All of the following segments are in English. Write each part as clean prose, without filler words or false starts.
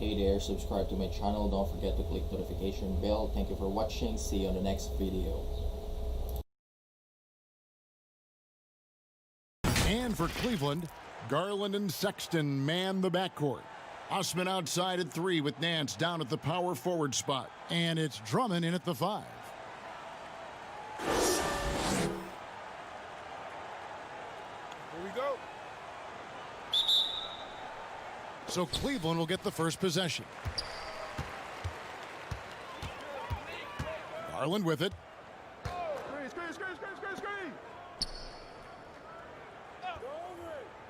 Hey there, subscribe to my channel. Don't forget to click notification bell. Thank you for watching. See you on the next video. And for Cleveland, Garland and Sexton man the backcourt. Osman outside at 3 with Nance down at the power forward spot. And it's Drummond in at the 5. Here we go. So Cleveland will get the first possession. Garland with it. Screen.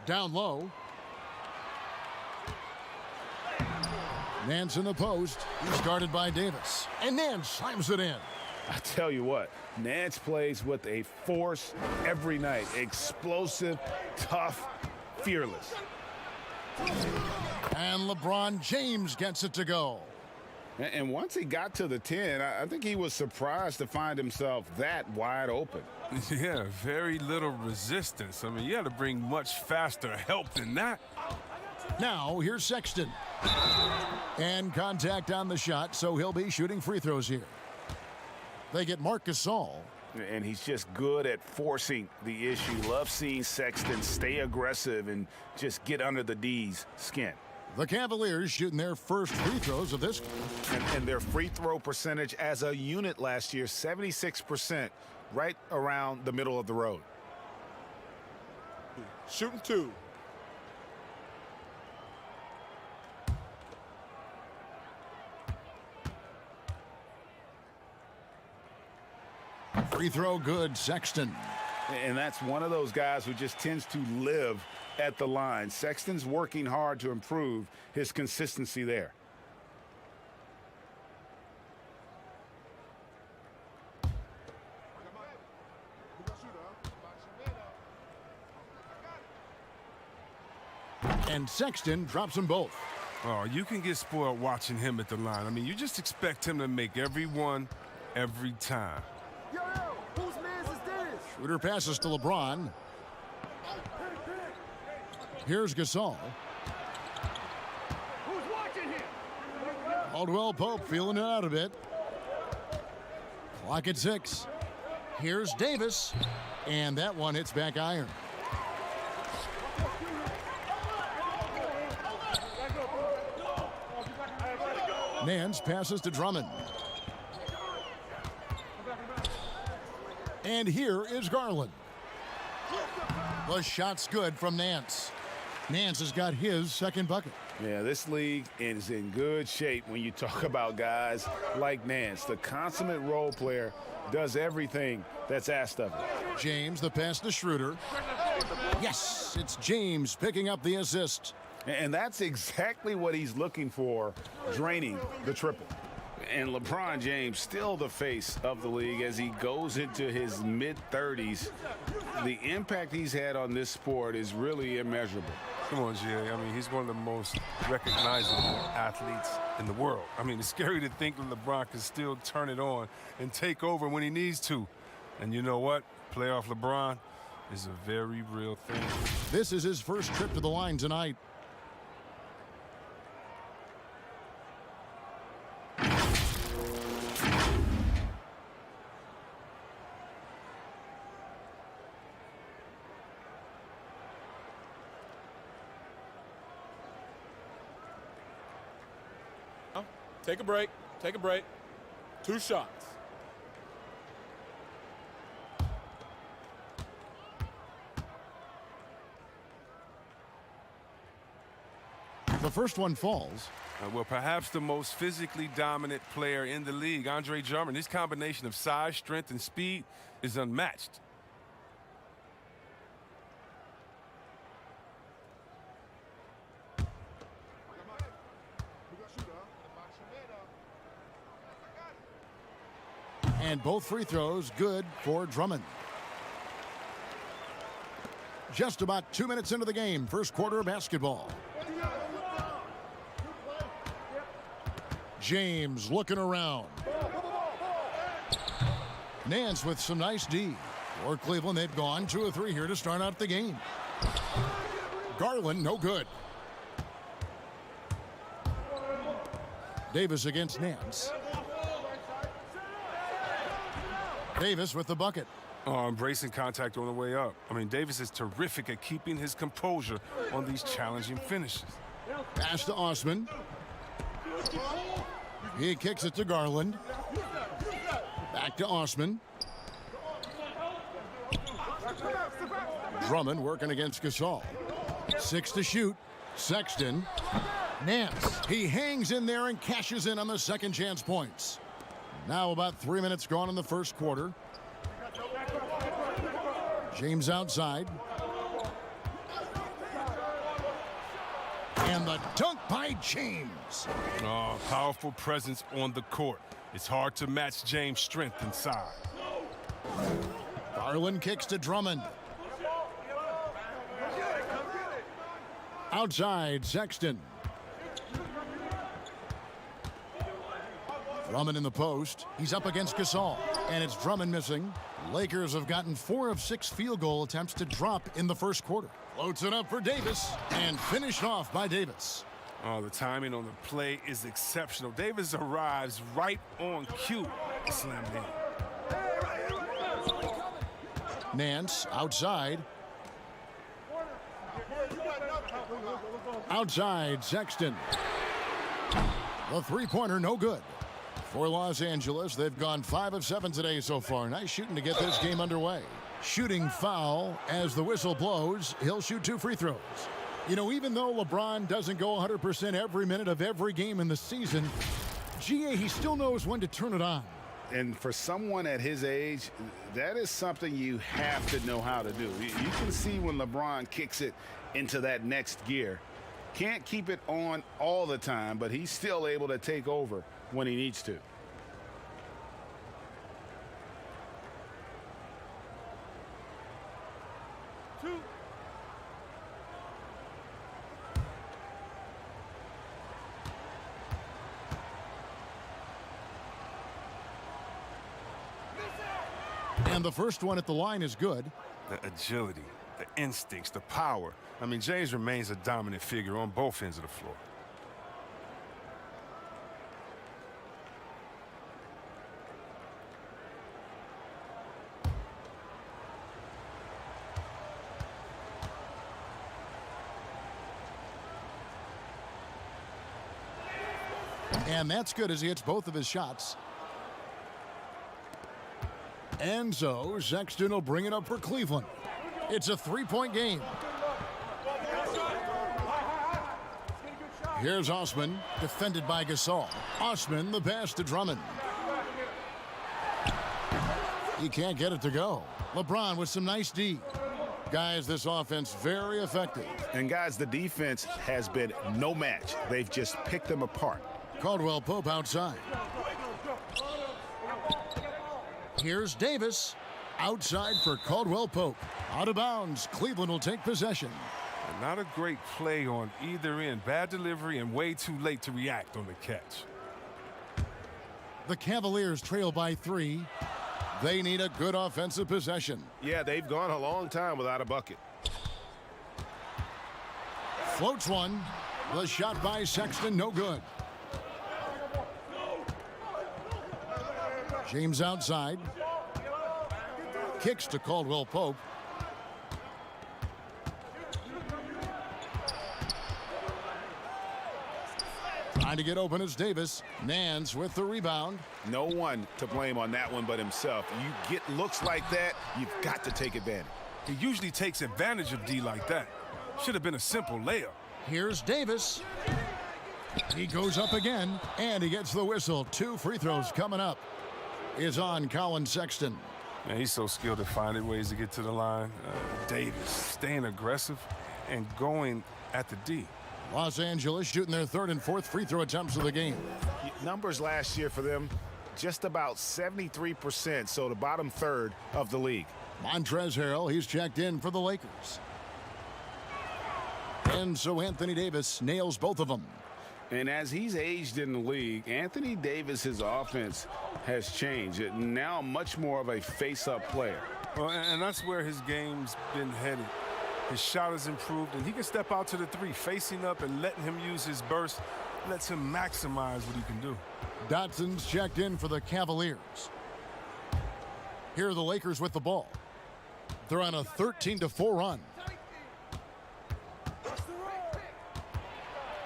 Down low. Nance in the post. He's guarded by Davis. And Nance slams it in. I tell you what, Nance plays with a force every night. Explosive, tough, fearless. And LeBron James gets it to go. And once he got to the 10, I think he was surprised to find himself that wide open. Yeah, very little resistance. I mean, you had to bring much faster help than that. Now, here's Sexton. And contact on the shot, so he'll be shooting free throws here. They get Marc Gasol. And he's just good at forcing the issue. Love seeing Sexton stay aggressive and just get under the D's skin. The Cavaliers shooting their first free throws of this. And their free throw percentage as a unit last year, 76%, right around the middle of the road. Shooting 2. Free throw good, Sexton. And that's one of those guys who just tends to live at the line. Sexton's working hard to improve his consistency there. And Sexton drops them both. Oh, you can get spoiled watching him at the line. I mean, you just expect him to make every one, every time. Yo, whose man's is this? Shooter passes to LeBron. Here's Gasol. Who's watching him? Caldwell Pope feeling it out a bit. Clock at 6. Here's Davis. And that one hits back iron. Nance passes to Drummond. And here is Garland. The shot's good from Nance. Nance has got his second bucket. Yeah, this league is in good shape when you talk about guys like Nance. The consummate role player does everything that's asked of him. James, the pass to Schroeder. Yes, it's James picking up the assist. And that's exactly what he's looking for, draining the triple. And LeBron James still the face of the league as he goes into his mid-30s. The impact he's had on this sport is really immeasurable. Come on, Jay. I mean, he's one of the most recognizable athletes in the world. I mean, it's scary to think that LeBron can still turn it on and take over when he needs to. And you know what? Playoff LeBron is a very real thing. This is his first trip to the line tonight. Take a break. Take a break. 2 shots. The first one falls. Well, perhaps the most physically dominant player in the league, Andre Drummond. His combination of size, strength, and speed is unmatched. And both free throws good for Drummond. Just about 2 minutes into the game, first quarter of basketball. James looking around. Nance with some nice D. For Cleveland, they've gone 2 of 3 here to start out the game. Garland, no good. Davis against Nance. Davis with the bucket. Oh, embracing contact on the way up. I mean, Davis is terrific at keeping his composure on these challenging finishes. Pass to Osman. He kicks it to Garland. Back to Osman. Drummond working against Gasol. 6 to shoot. Sexton. Nance. He hangs in there and cashes in on the second chance points. Now about 3 minutes gone in the first quarter. James outside. And the dunk by James. Oh, powerful presence on the court. It's hard to match James' strength inside. Garland kicks to Drummond. Outside, Sexton. Drummond in the post. He's up against Gasol. And it's Drummond missing. Lakers have gotten 4 of 6 field goal attempts to drop in the first quarter. Floats it up for Davis. And finished off by Davis. Oh, the timing on the play is exceptional. Davis arrives right on cue. Slam in. Nance outside. Outside, Sexton. The three-pointer, no good. For Los Angeles, they've gone 5 of 7 today so far. Nice shooting to get this game underway. Shooting foul as the whistle blows. He'll shoot 2 free throws. You know, even though LeBron doesn't go 100% every minute of every game in the season, GA, he still knows when to turn it on. And for someone at his age, that is something you have to know how to do. You can see when LeBron kicks it into that next gear. Can't keep it on all the time, but he's still able to take over when he needs to. And the first one at the line is good. The agility, the instincts, the power. I mean, James remains a dominant figure on both ends of the floor. And that's good as he hits both of his shots. And so Sexton will bring it up for Cleveland. It's a 3-point game. Here's Osman, defended by Gasol. Osman, the pass to Drummond. He can't get it to go. LeBron with some nice D. Guys, this offense very effective. And guys, the defense has been no match. They've just picked them apart. Caldwell Pope outside. Here's Davis. Outside for Caldwell Pope. Out of bounds. Cleveland will take possession. And not a great play on either end. Bad delivery and way too late to react on the catch. The Cavaliers trail by 3. They need a good offensive possession. Yeah, they've gone a long time without a bucket. Floats one. The shot by Sexton, no good. James outside. Kicks to Caldwell Pope. Trying to get open is Davis. Nance with the rebound. No one to blame on that one but himself. You get looks like that, you've got to take advantage. He usually takes advantage of D like that. Should have been a simple layup. Here's Davis. He goes up again, and he gets the whistle. 2 free throws coming up. Is on Colin Sexton. Man, he's so skilled at finding ways to get to the line. Davis staying aggressive and going at the D. Los Angeles shooting their 3rd and 4th free throw attempts of the game. Numbers last year for them, just about 73%, so the bottom third of the league. Montrezl Harrell, he's checked in for the Lakers. And so Anthony Davis nails both of them. And as he's aged in the league, Anthony Davis's offense has changed. Now much more of a face-up player. Well, and that's where his game's been headed. His shot has improved, and he can step out to the three, facing up and letting him use his burst. Lets him maximize what he can do. Dotson's checked in for the Cavaliers. Here are the Lakers with the ball. They're on a 13-4 run.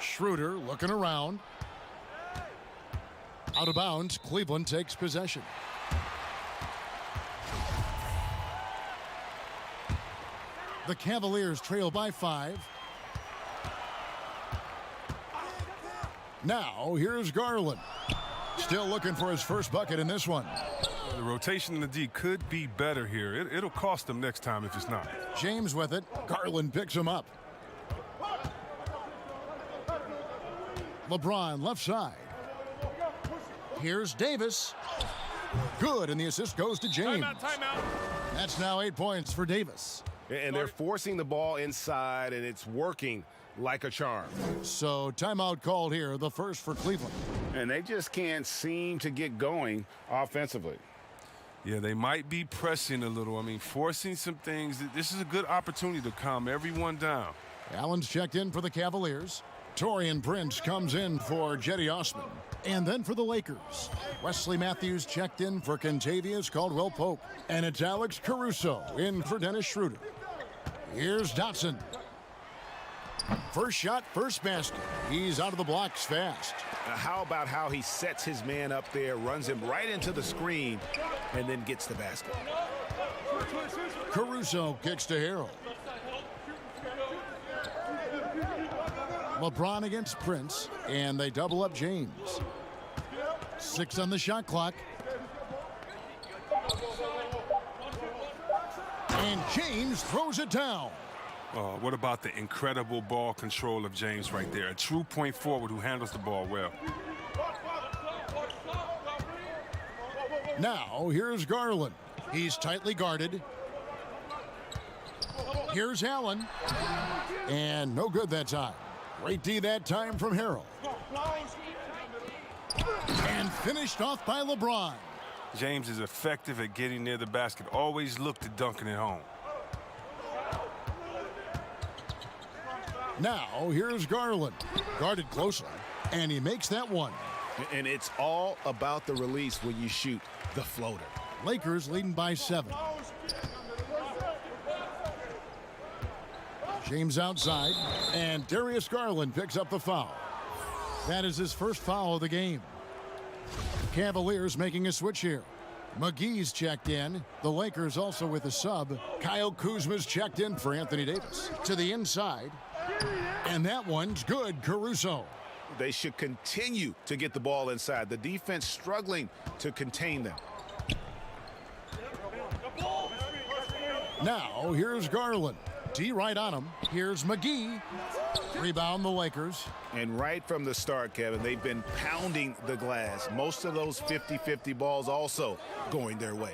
Schroeder looking around. Out of bounds, Cleveland takes possession. The Cavaliers trail by 5. Now, here's Garland. Still looking for his first bucket in this one. The rotation in the D could be better here. It'll cost them next time if it's not. James with it. Garland picks him up. LeBron left side. Here's Davis. Good, and the assist goes to James. Timeout. That's now 8 points for Davis. And they're forcing the ball inside, and it's working like a charm. So timeout called here, the first for Cleveland. And they just can't seem to get going offensively. Yeah, they might be pressing a little. I mean, forcing some things. This is a good opportunity to calm everyone down. Allen's checked in for the Cavaliers. Torian Prince comes in for Jetty Osman. And then for the Lakers, Wesley Matthews checked in for Kentavious Caldwell-Pope. And it's Alex Caruso in for Dennis Schroeder. Here's Dotson. First shot, first basket. He's out of the blocks fast. How about how he sets his man up there, runs him right into the screen, and then gets the basket? Caruso kicks to Harrell. LeBron against Prince, and they double up James. 6 on the shot clock. And James throws it down. What about the incredible ball control of James right there? A true point forward who handles the ball well. Now, here's Garland. He's tightly guarded. Here's Allen. And no good that time. Great D that time from Harrell. And finished off by LeBron. James is effective at getting near the basket. Always looked at dunking it home. Now, here's Garland. Guarded closely. And he makes that one. And it's all about the release when you shoot the floater. Lakers leading by 7. James outside, and Darius Garland picks up the foul. That is his first foul of the game. Cavaliers making a switch here. McGee's checked in. The Lakers also with a sub. Kyle Kuzma's checked in for Anthony Davis. To the inside, and that one's good. Caruso. They should continue to get the ball inside. The defense struggling to contain them. Now, here's Garland. D right on him. Here's McGee. Rebound the Lakers. And right from the start, Kevin, they've been pounding the glass. Most of those 50-50 balls also going their way.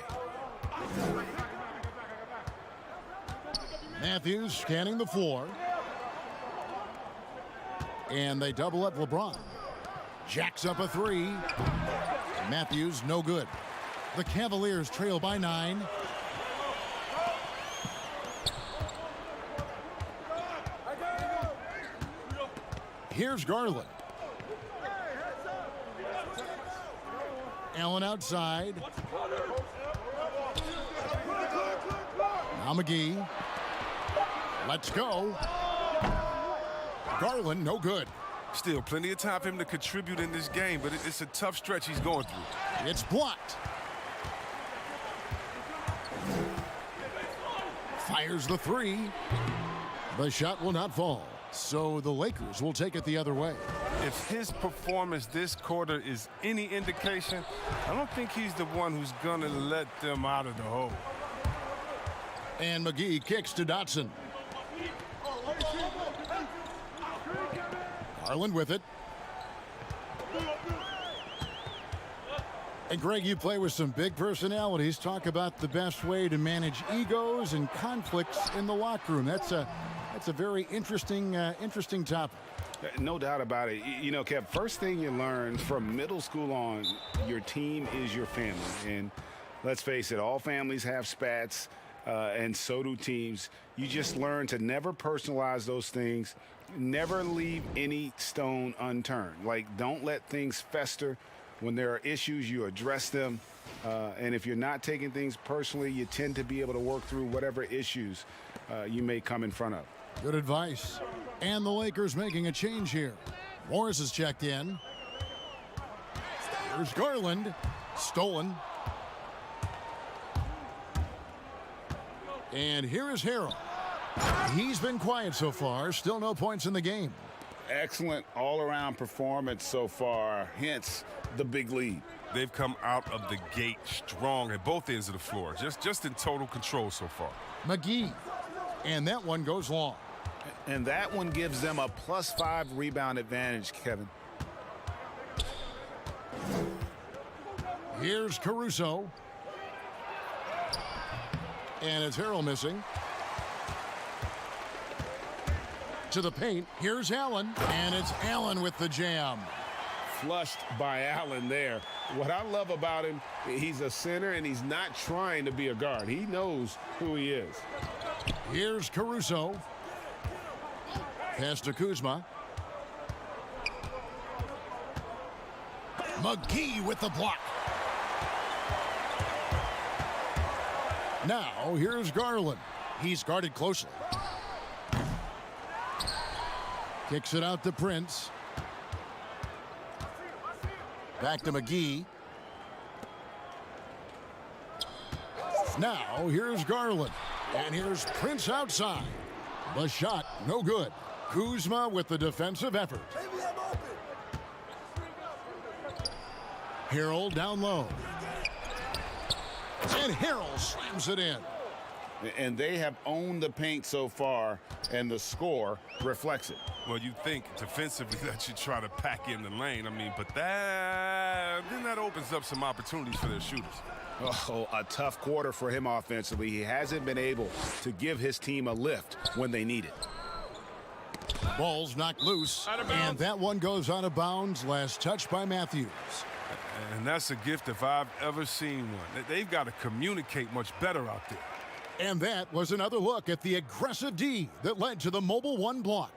Matthews scanning the floor. And they double up LeBron. Jacks up a 3. Matthews no good. The Cavaliers trail by 9. Here's Garland. Allen outside. Now McGee. Let's go. Garland, no good. Still plenty of time for him to contribute in this game, but it's a tough stretch he's going through. It's blocked. Fires the 3. The shot will not fall. So the Lakers will take it the other way. If his performance this quarter is any indication, I don't think he's the one who's going to let them out of the hole. And McGee kicks to Dotson. Garland with it. And Greg, you play with some big personalities. Talk about the best way to manage egos and conflicts in the locker room. That's a very interesting topic. No doubt about it. You know, Kev, first thing you learn from middle school on, your team is your family. And let's face it, all families have spats. and so do teams. You just learn to never personalize those things, never leave any stone unturned. Like, don't let things fester. When there are issues, you address them. And if you're not taking things personally, you tend to be able to work through whatever issues you may come in front of. Good advice. And the Lakers making a change here. Morris is checked in. Here's Garland. Stolen. And here is Harrell. He's been quiet so far. Still no points in the game. Excellent all-around performance so far, hence the big lead. They've come out of the gate strong at both ends of the floor. Just in total control so far. McGee. And that one goes long. And that one gives them a +5 rebound advantage, Kevin. Here's Caruso. And it's Harrell missing. To the paint. Here's Allen. And it's Allen with the jam. Flushed by Allen there. What I love about him, he's a center and he's not trying to be a guard. He knows who he is. Here's Caruso. Pass to Kuzma. McGee with the block. Now here's Garland. He's guarded closely. Kicks it out to Prince. Back to McGee. Now here's Garland. And here's Prince outside. The shot, no good. Kuzma with the defensive effort. Harrell down low. And Harrell slams it in. And they have owned the paint so far, and the score reflects it. Well, you think defensively that you try to pack in the lane. I mean, but then that opens up some opportunities for their shooters. Oh, a tough quarter for him offensively. He hasn't been able to give his team a lift when they need it. Ball's knocked loose, and that one goes out of bounds. Last touch by Matthews. And that's a gift if I've ever seen one. They've got to communicate much better out there. And that was another look at the aggressive D that led to the mobile one block.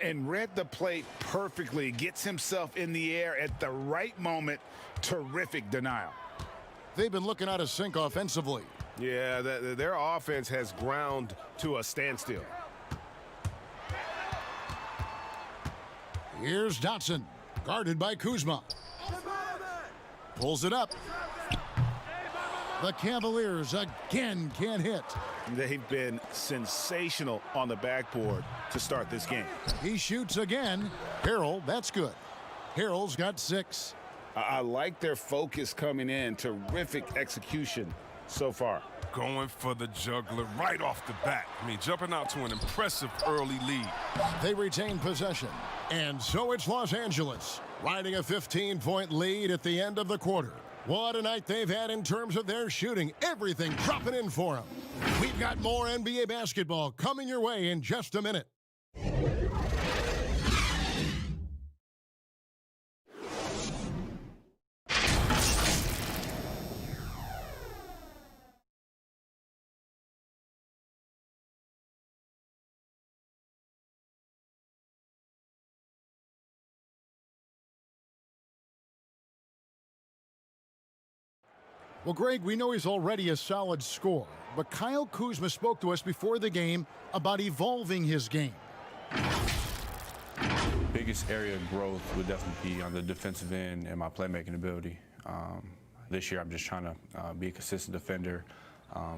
And read the play perfectly. Gets himself in the air at the right moment. Terrific denial. They've been looking out of sync offensively. Yeah, their offense has ground to a standstill. Here's Dotson, guarded by Kuzma. Pulls it up. The Cavaliers again can't hit. They've been sensational on the backboard to start this game. He shoots again. Harrell, that's good. Harrell's got 6. I like their focus coming in. Terrific execution so far. Going for the juggler right off the bat. I mean, jumping out to an impressive early lead. They retain possession. And so it's Los Angeles, riding a 15-point lead at the end of the quarter. What a night they've had in terms of their shooting. Everything dropping in for them. We've got more NBA basketball coming your way in just a minute. Well, Greg, we know he's already a solid scorer, but Kyle Kuzma spoke to us before the game about evolving his game. Biggest area of growth would definitely be on the defensive end and my playmaking ability. This year, I'm just trying to be a consistent defender,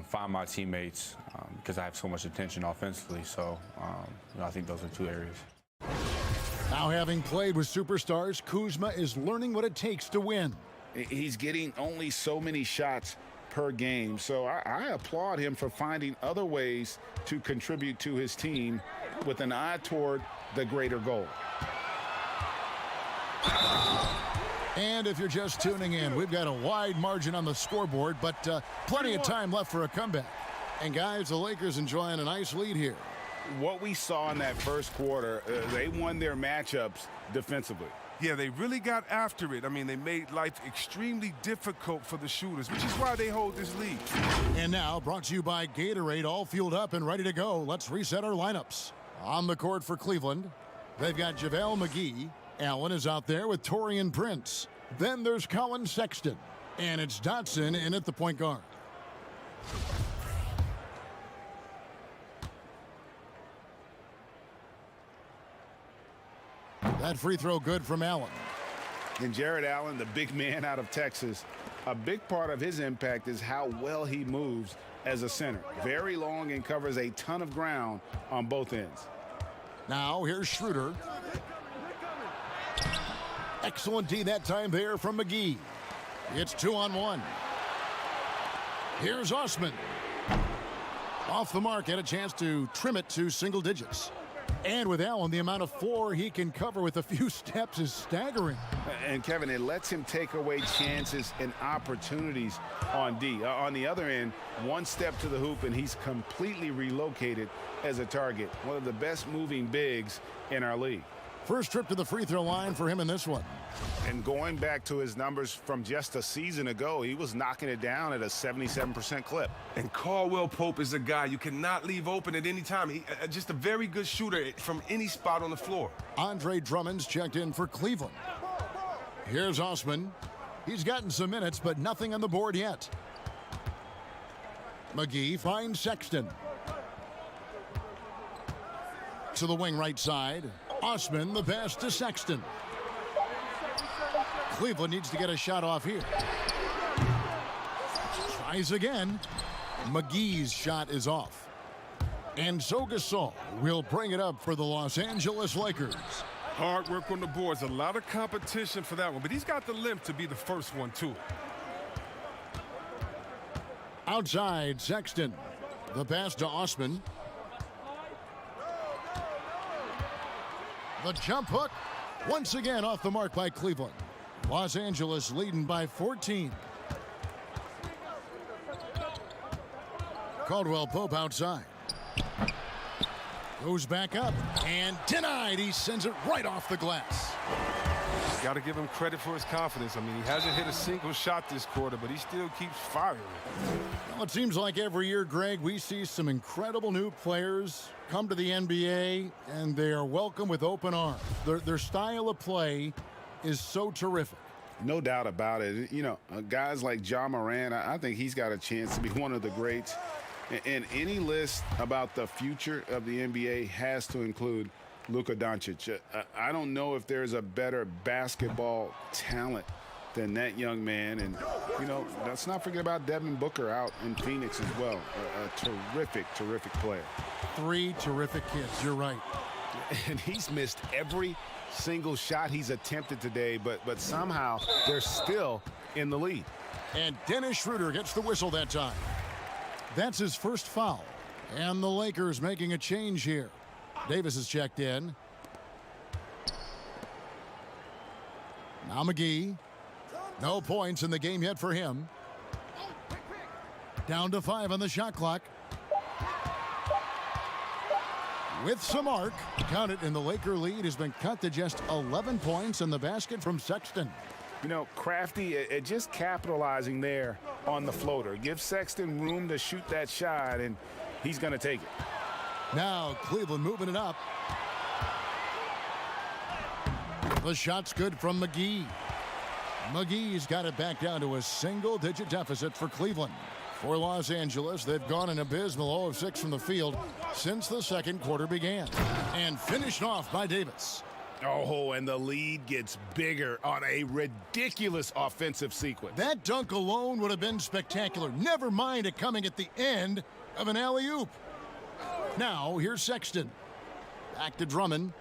find my teammates because I have so much attention offensively. So I think those are 2 areas. Now, having played with superstars, Kuzma is learning what it takes to win. He's getting only so many shots per game, so I applaud him for finding other ways to contribute to his team with an eye toward the greater goal. And if you're just tuning in, we've got a wide margin on the scoreboard, but plenty of time left for a comeback. And guys, the Lakers enjoying a nice lead here. what we saw in that first quarter, they won their matchups defensively. Yeah, they really got after it. I mean, they made life extremely difficult for the shooters, which is why they hold this lead. And now, brought to you by Gatorade, all fueled up and ready to go. Let's reset our lineups. On the court for Cleveland, they've got JaVale McGee. Allen is out there with Taurean Prince. Then there's Colin Sexton. And it's Dotson in at the point guard. That free throw good from Allen. And Jared Allen, the big man out of Texas, a big part of his impact is how well he moves as a center. Very long and covers a ton of ground on both ends. Now here's Schroeder. Excellent D that time there from McGee. It's 2-on-1. Here's Osman. Off the mark, had a chance to trim it to single digits. And with Allen, the amount of floor he can cover with a few steps is staggering. And Kevin, it lets him take away chances and opportunities on D. On the other end, one step to the hoop and he's completely relocated as a target. One of the best moving bigs in our league. First trip to the free throw line for him in this one. And going back to his numbers from just a season ago, he was knocking it down at a 77% clip. And Caldwell Pope is a guy you cannot leave open at any time. He just a very good shooter from any spot on the floor. Andre Drummond's checked in for Cleveland. Here's Osman. He's gotten some minutes, but nothing on the board yet. McGee finds Sexton. To the wing right side. Osman, the pass to Sexton. Cleveland needs to get a shot off here. Tries again. McGee's shot is off. And so Gasol will bring it up for the Los Angeles Lakers. Hard work on the boards. A lot of competition for that one, but he's got the limp to be the first one, too. Outside, Sexton. The pass to Osman. The jump hook, once again off the mark by Cleveland. Los Angeles leading by 14. Caldwell Pope outside. Goes back up and denied. He sends it right off the glass. Got to give him credit for his confidence. I mean, he hasn't hit a single shot this quarter, but he still keeps firing. Well, it seems like every year, Greg, we see some incredible new players come to the NBA, and they are welcome with open arms. Their style of play is so terrific. No doubt about it. You know, guys like John Moran, I think he's got a chance to be one of the greats. And any list about the future of the NBA has to include Luka Doncic. I don't know if there's a better basketball talent than that young man. And, you know, let's not forget about Devin Booker out in Phoenix as well. A terrific, terrific player. 3 terrific kids, you're right. And he's missed every single shot he's attempted today, but somehow they're still in the lead. And Dennis Schroeder gets the whistle that time. That's his first foul. And the Lakers making a change here. Davis is checked in. Now McGee. No points in the game yet for him. Down to 5 on the shot clock. With some arc, count it, and the Laker lead has been cut to just 11 points in the basket from Sexton. You know, Crafty just capitalizing there on the floater. Give Sexton room to shoot that shot, and he's going to take it. Now Cleveland moving it up. The shot's good from McGee. McGee's got it back down to a single-digit deficit for Cleveland. For Los Angeles, they've gone an abysmal 0 of 6 from the field since the second quarter began. And finished off by Davis. Oh, and the lead gets bigger on a ridiculous offensive sequence. That dunk alone would have been spectacular. Never mind it coming at the end of an alley-oop. Now, here's Sexton. Back to Drummond.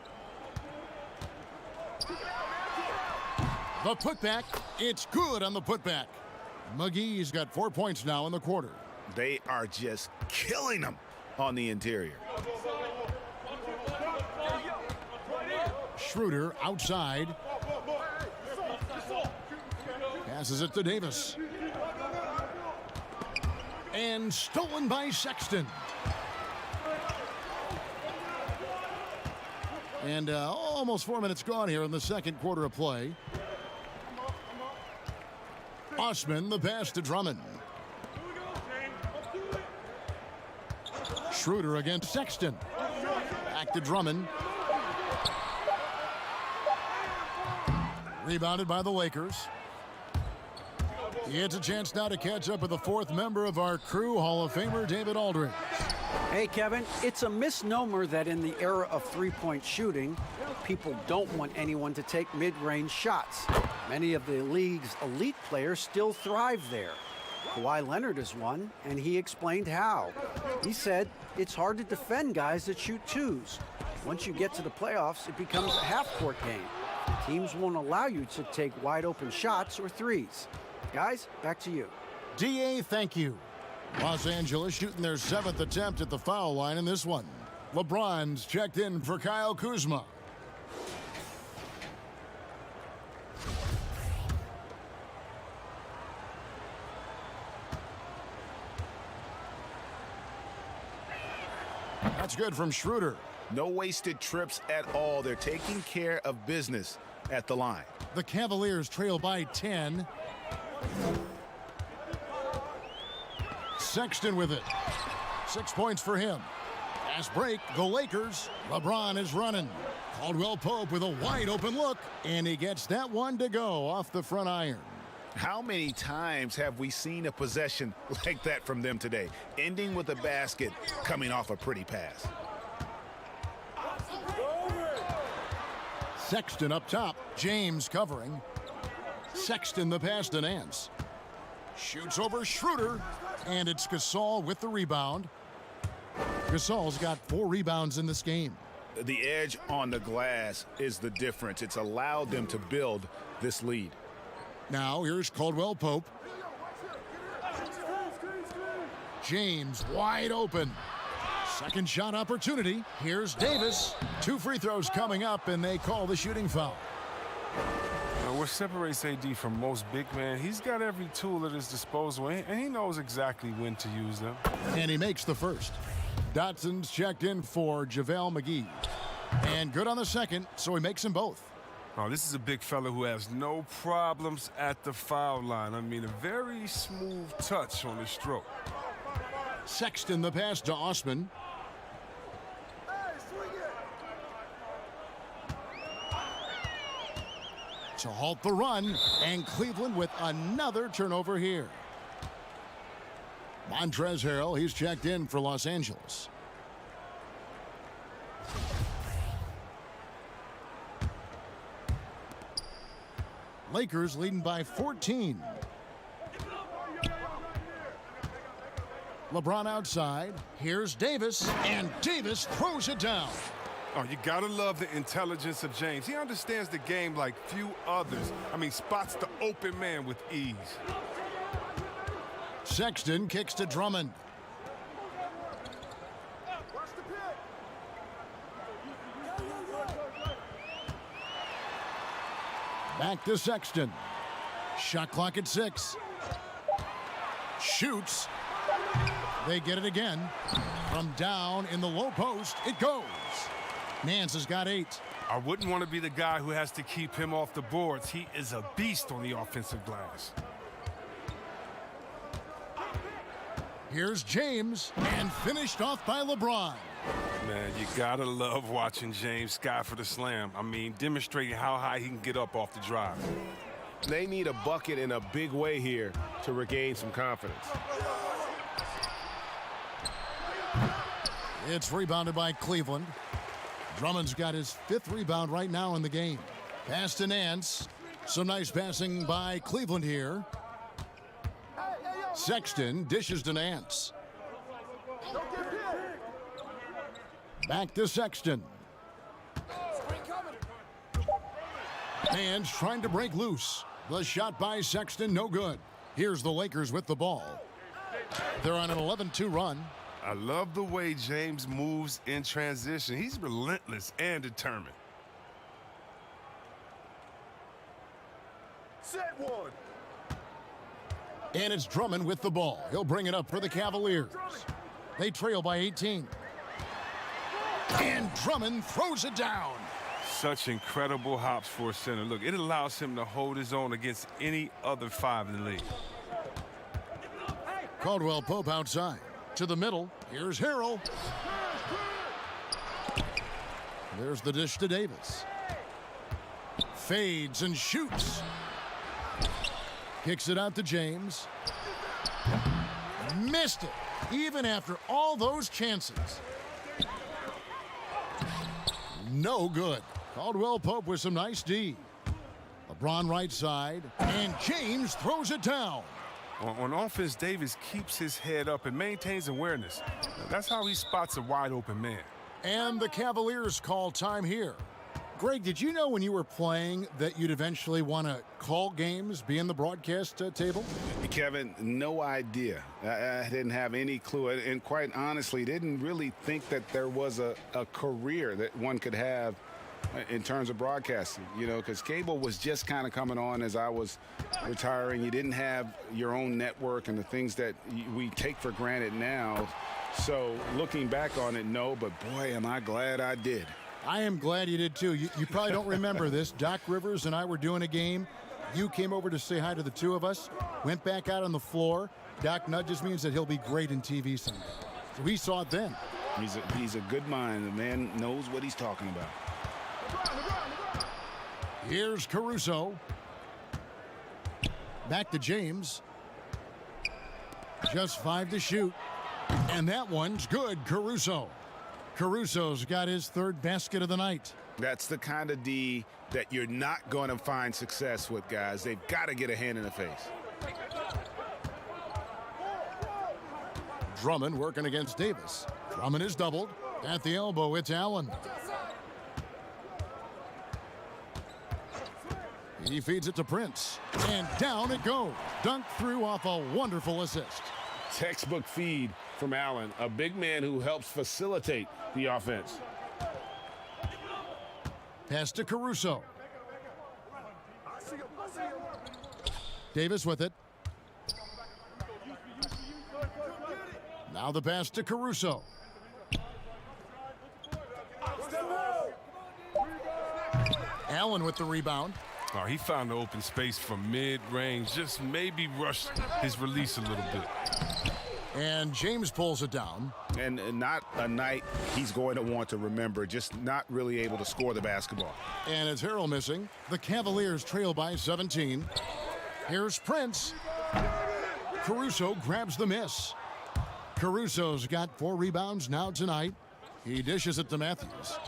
The putback. It's good on the putback. McGee's got 4 points now in the quarter. They are just killing them on the interior. Schroeder outside. Passes it to Davis. And stolen by Sexton. And almost 4 minutes gone here in the second quarter of play. Osman, the pass to Drummond. Schroeder against Sexton. Back to Drummond. Rebounded by the Lakers. He gets a chance now to catch up with the fourth member of our crew, Hall of Famer David Aldridge. Hey, Kevin, it's a misnomer that in the era of three-point shooting, people don't want anyone to take mid-range shots. Many of the league's elite players still thrive there. Kawhi Leonard is one, and he explained how. He said it's hard to defend guys that shoot twos. Once you get to the playoffs, it becomes a half-court game. Teams won't allow you to take wide-open shots or threes. Guys, back to you. DA, thank you. Los Angeles shooting their 7th attempt at the foul line in this one. LeBron's checked in for Kyle Kuzma. That's good from Schroeder. No wasted trips at all. They're taking care of business at the line. The Cavaliers trail by 10. Sexton with it. 6 points for him. Fast break, the Lakers. LeBron is running. Caldwell Pope with a wide open look, and he gets that one to go off the front iron. How many times have we seen a possession like that from them today, ending with a basket coming off a pretty pass? Sexton up top. James covering. Sexton the pass to Nance. Shoots over Schroeder, and it's Gasol with the rebound. Gasol's got 4 rebounds in this game. The edge on the glass is the difference. It's allowed them to build this lead. Now here's Caldwell Pope. James wide open. Second shot opportunity. Here's Davis. 2 free throws coming up, and they call the shooting foul. What separates AD from most big men, he's got every tool at his disposal, and he knows exactly when to use them. And he makes the first. Dotson's checked in for JaVale McGee. And good on the second, so he makes them both. Oh, this is a big fella who has no problems at the foul line. I mean, a very smooth touch on the stroke. Sexton the pass to Osman. To halt the run, and Cleveland with another turnover here. Montrezl Harrell, he's checked in for Los Angeles. Lakers leading by 14. LeBron outside. Here's Davis, and Davis throws it down. Oh, you gotta love the intelligence of James. He understands the game like few others. I mean, spots the open man with ease. Sexton kicks to Drummond. Back to Sexton. Shot clock at 6. Shoots. They get it again. From down in the low post, it goes. Nance has got 8. I wouldn't want to be the guy who has to keep him off the boards. He is a beast on the offensive glass. Here's James, and finished off by LeBron. Man, you gotta love watching James sky for the slam. I mean, demonstrating how high he can get up off the drive. They need a bucket in a big way here to regain some confidence. It's rebounded by Cleveland. Drummond's got his 5th rebound right now in the game. Pass to Nance. Some nice passing by Cleveland here. Sexton dishes to Nance. Back to Sexton. Nance trying to break loose. The shot by Sexton, no good. Here's the Lakers with the ball. They're on an 11-2 run. I love the way James moves in transition. He's relentless and determined. Set one. And it's Drummond with the ball. He'll bring it up for the Cavaliers. They trail by 18. And Drummond throws it down. such incredible hops for a center. Look, it allows him to hold his own against any other 5 in the league. Caldwell Pope outside. To the middle. Here's Harrell. There's the dish to Davis. Fades and shoots. Kicks it out to James. Missed it, even after all those chances. No good. Caldwell Pope with some nice D. LeBron right side, and James throws it down. On offense, Davis keeps his head up and maintains awareness. That's how he spots a wide open man. And the Cavaliers call time here. Greg, did you know when you were playing that you'd eventually want to call games, be in the broadcast table? Kevin, no idea. I didn't have any clue. And quite honestly, didn't really think that there was a career that one could have in terms of broadcasting, you know, because cable was just kind of coming on as I was retiring. You didn't have your own network and the things that we take for granted now. So looking back on it, no, but boy, am I glad I did. I am glad you did too. You probably don't remember this. Doc Rivers and I were doing a game. You came over to say hi to the two of us, went back out on the floor. Doc nudges me and said he'll be great in TV someday. So we saw it then. He's a good mind. The man knows what he's talking about. Here's Caruso. Back to James. Just 5 to shoot. And that one's good, Caruso. Caruso's got his 3rd basket of the night. That's the kind of D that you're not going to find success with, guys. They've got to get a hand in the face. Drummond working against Davis. Drummond is doubled. At the elbow, it's Allen. He feeds it to Prince. And down it goes. Dunked through off a wonderful assist. Textbook feed from Allen, a big man who helps facilitate the offense. Pass to Caruso. Davis with it. Now the pass to Caruso. Allen with the rebound. Oh, he found the open space from mid-range, just maybe rushed his release a little bit. And James pulls it down. And not a night he's going to want to remember, just not really able to score the basketball. And it's Harrell missing. The Cavaliers trail by 17. Here's Prince. Caruso grabs the miss. Caruso's got 4 rebounds now tonight. He dishes it to Matthews.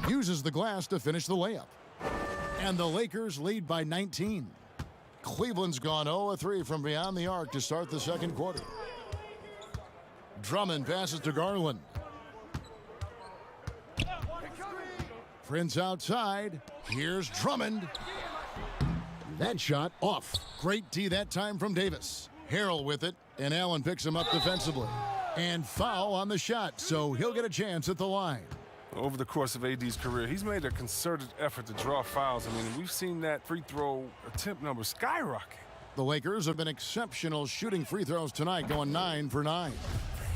Uses the glass to finish the layup. And the Lakers lead by 19. Cleveland's gone 0-3 from beyond the arc to start the second quarter. Drummond passes to Garland. Prince outside. Here's Drummond. That shot off. Great D that time from Davis. Harrell with it, and Allen picks him up defensively. And foul on the shot, so he'll get a chance at the line. Over the course of AD's career, he's made a concerted effort to draw fouls. I mean, we've seen that free throw attempt number skyrocket. The Lakers have been exceptional shooting free throws tonight, going 9 for 9.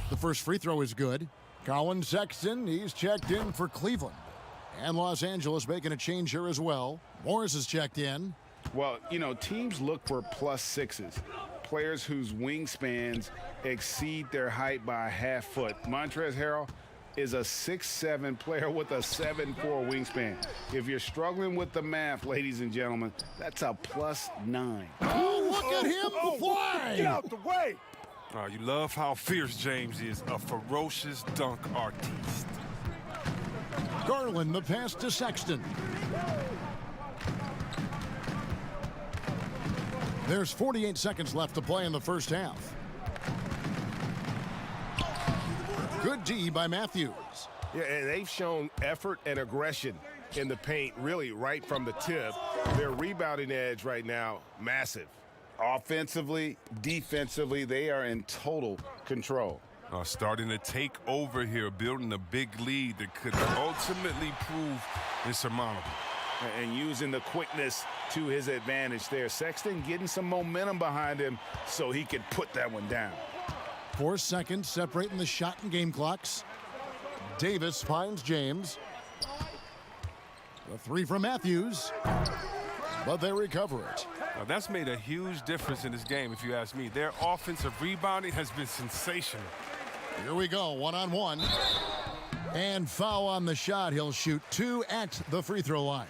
The first free throw is good. Colin Sexton, he's checked in for Cleveland. And Los Angeles making a change here as well. Morris is checked in. Well, you know, teams look for +6s. Players whose wingspans exceed their height by a half foot. Montrezl Harrell is a 6'7" player with a 7'4" wingspan. If you're struggling with the math, ladies and gentlemen, that's a +9. Oh, look at him fly! Get out the way! You love how fierce James is, a ferocious dunk artiste. Garland, the pass to Sexton. There's 48 seconds left to play in the first half. Good D by Matthews. Yeah, and they've shown effort and aggression in the paint, really right from the tip. Their rebounding edge right now, massive. Offensively, defensively, they are in total control. Starting to take over here, building a big lead that could ultimately prove insurmountable. And using the quickness to his advantage there. Sexton getting some momentum behind him so he could put that one down. 4 seconds separating the shot and game clocks. Davis finds James. The three from Matthews, but they recover it. Now, that's made a huge difference in this game, if you ask me. Their offensive rebounding has been sensational. Here we go, one-on-one. And foul on the shot. He'll shoot 2 at the free throw line.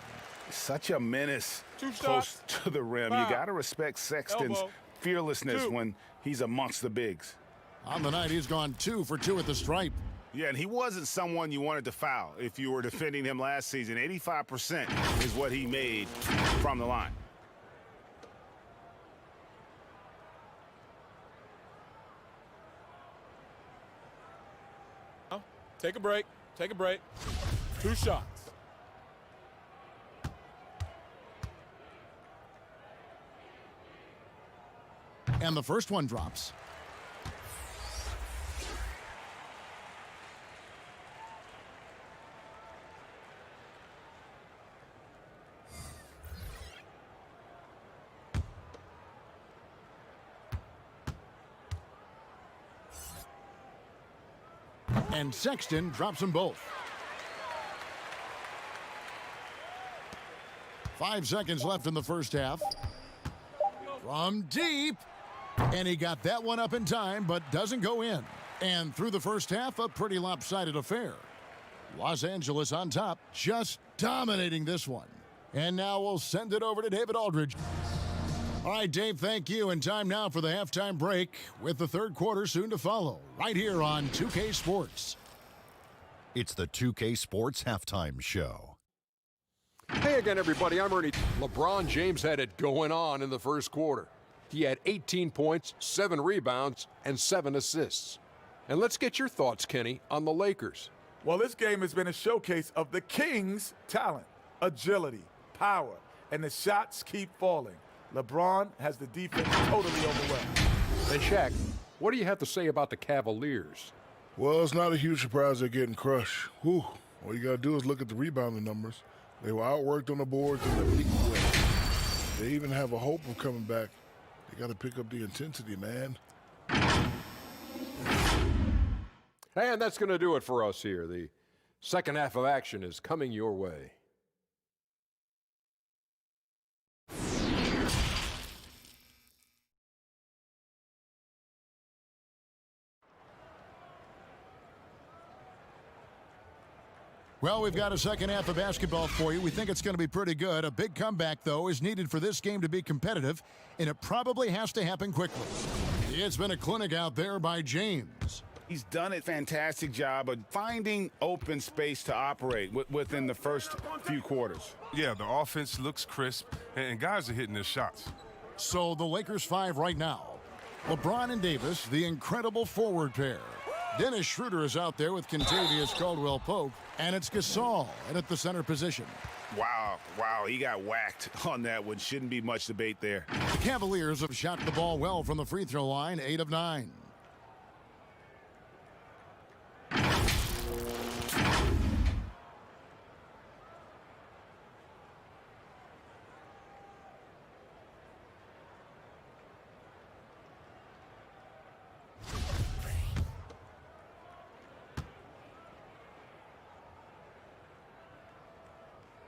Such a menace Two close shots. to the rim. Foul. You got to respect Sexton's Elbow. fearlessness Two. when he's amongst the bigs. On the night, he's gone 2 for 2 at the stripe. Yeah, and he wasn't someone you wanted to foul if you were defending him last season. 85% is what he made from the line. Take a break. Take a break. 2 shots. And the first one drops. And Sexton drops them both. 5 seconds left in the first half. From deep. And he got that one up in time, but doesn't go in. And through the first half, a pretty lopsided affair. Los Angeles on top, just dominating this one. And now we'll send it over to David Aldridge. All right, Dave, thank you. And time now for the halftime break with the third quarter soon to follow, right here on 2K Sports. It's the 2K Sports Halftime Show. Hey again, everybody. I'm Ernie. LeBron James had it going on in the first quarter. He had 18 points, 7 rebounds, and 7 assists. And let's get your thoughts, Kenny, on the Lakers. Well, this game has been a showcase of the Kings' talent, agility, power, and the shots keep falling. LeBron has the defense totally overwhelmed. And Shaq, what do you have to say about the Cavaliers? Well, it's not a huge surprise they're getting crushed. Whew. All you got to do is look at the rebounding numbers. They were outworked on the boards and they're leaking away. They even have a hope of coming back. They got to pick up the intensity, man. And that's going to do it for us here. The second half of action is coming your way. Well, we've got a second half of basketball for you. We think it's going to be pretty good. A big comeback, though, is needed for this game to be competitive, and it probably has to happen quickly. It's been a clinic out there by James. He's done a fantastic job of finding open space to operate within the first few quarters. Yeah, the offense looks crisp, and guys are hitting their shots. So the Lakers 5 right now. LeBron and Davis, the incredible forward pair. Dennis Schroeder is out there with Kentavious Caldwell-Pope, and it's Gasol at the center position. Wow, he got whacked on that one. Shouldn't be much debate there. The Cavaliers have shot the ball well from the free throw line, 8 of 9.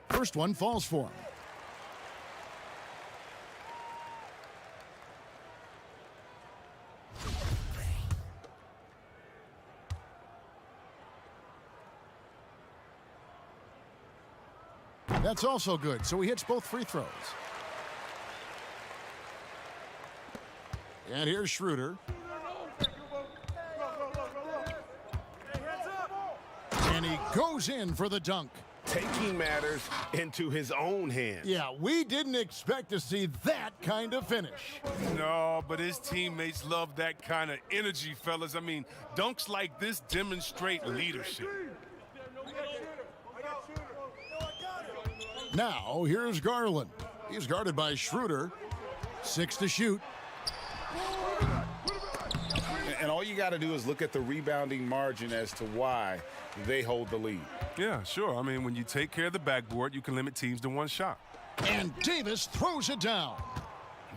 First one falls for him. That's also good, so he hits both free throws. And here's Schroeder. And he goes in for the dunk. Taking matters into his own hands. Yeah, we didn't expect to see that kind of finish. No, but his teammates love that kind of energy, fellas. I mean, dunks like this demonstrate leadership. Now, here's Garland. He's guarded by Schroeder. 6 to shoot. And all you got to do is look at the rebounding margin as to why they hold the lead. Yeah, sure. I mean, when you take care of the backboard, you can limit teams to one shot. And Davis throws it down.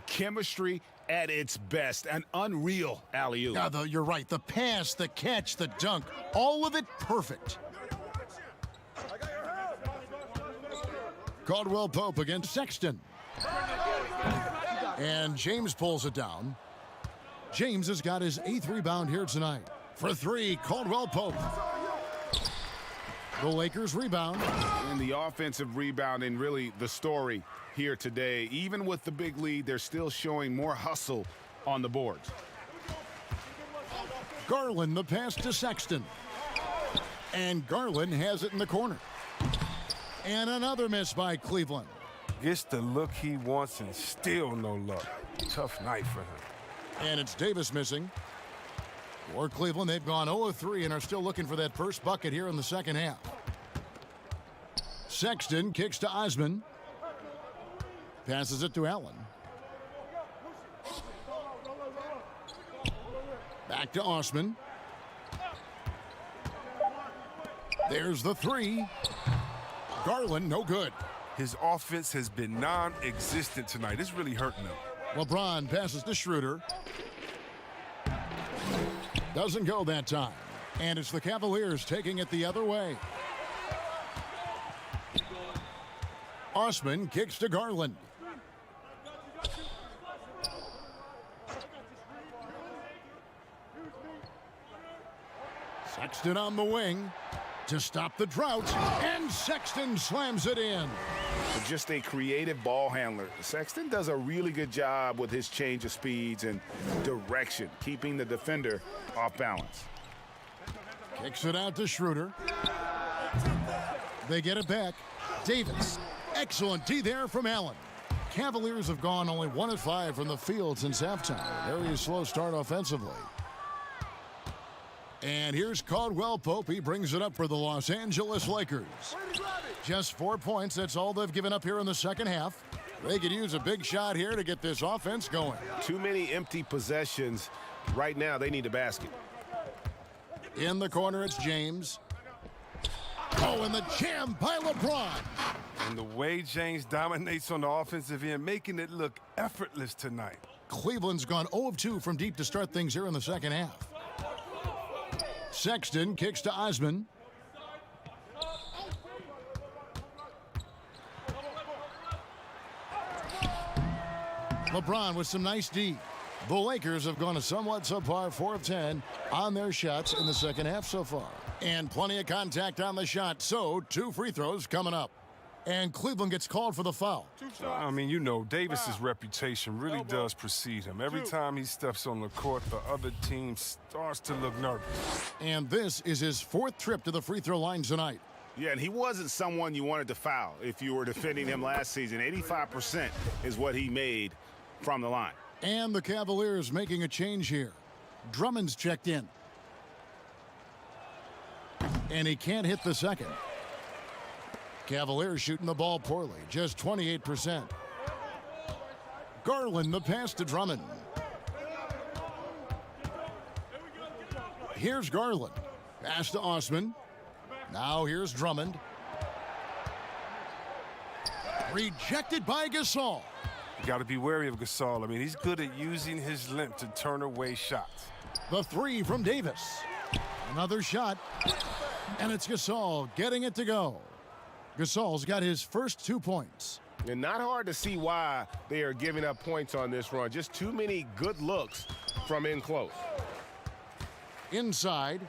Chemistry at its best. An unreal alley-oop. Yeah, you're right. The pass, the catch, the dunk, all of it perfect. Caldwell Pope against Sexton. And James pulls it down. James has got his 8th rebound here tonight. For 3, Caldwell Pope. The Lakers rebound. And the offensive rebounding, really the story here today. Even with the big lead, they're still showing more hustle on the boards. Garland, the pass to Sexton. And Garland has it in the corner. And another miss by Cleveland. Gets the look he wants and still no luck. Tough night for him. And it's Davis missing. For Cleveland, they've gone 0 of 3 and are still looking for that first bucket here in the second half. Sexton kicks to Osman. Passes it to Allen. Back to Osman. There's the 3. Garland, no good. His offense has been non-existent tonight. It's really hurting him. LeBron passes to Schroeder. Doesn't go that time. And it's the Cavaliers taking it the other way. Osman kicks to Garland. Sexton on the wing to stop the drought, and Sexton slams it in. Just a creative ball handler. Sexton does a really good job with his change of speeds and direction, keeping the defender off balance. Kicks it out to Schroeder. They get it back. Davis. Excellent D there from Allen. Cavaliers have gone only 1 of 5 from the field since halftime. Very slow start offensively. And here's Caldwell Pope. He brings it up for the Los Angeles Lakers. Just 4 points. That's all they've given up here in the second half. They could use a big shot here to get this offense going. Too many empty possessions. Right now, they need a basket. In the corner, it's James. Oh, and the jam by LeBron. And the way James dominates on the offensive end, making it look effortless tonight. Cleveland's gone 0 of 2 from deep to start things here in the second half. Sexton kicks to Osman. LeBron with some nice D. The Lakers have gone a somewhat subpar 4 of 10 on their shots in the second half so far. And plenty of contact on the shot, so 2 free throws coming up. And Cleveland gets called for the foul. I mean, you know, Davis's reputation really does precede him. Every time he steps on the court, the other team starts to look nervous. And this is his 4th trip to the free throw line tonight. Yeah, and he wasn't someone you wanted to foul if you were defending him last season. 85% is what he made from the line. And the Cavaliers making a change here. Drummond's checked in. And he can't hit the second. Cavaliers shooting the ball poorly, just 28%. Garland, the pass to Drummond. Here's Garland. Pass to Osman. Now here's Drummond. Rejected by Gasol. You got to be wary of Gasol. I mean, he's good at using his length to turn away shots. The 3 from Davis. Another shot. And it's Gasol getting it to go. Gasol's got his first 2 points. And not hard to see why they are giving up points on this run. Just too many good looks from in close. Inside.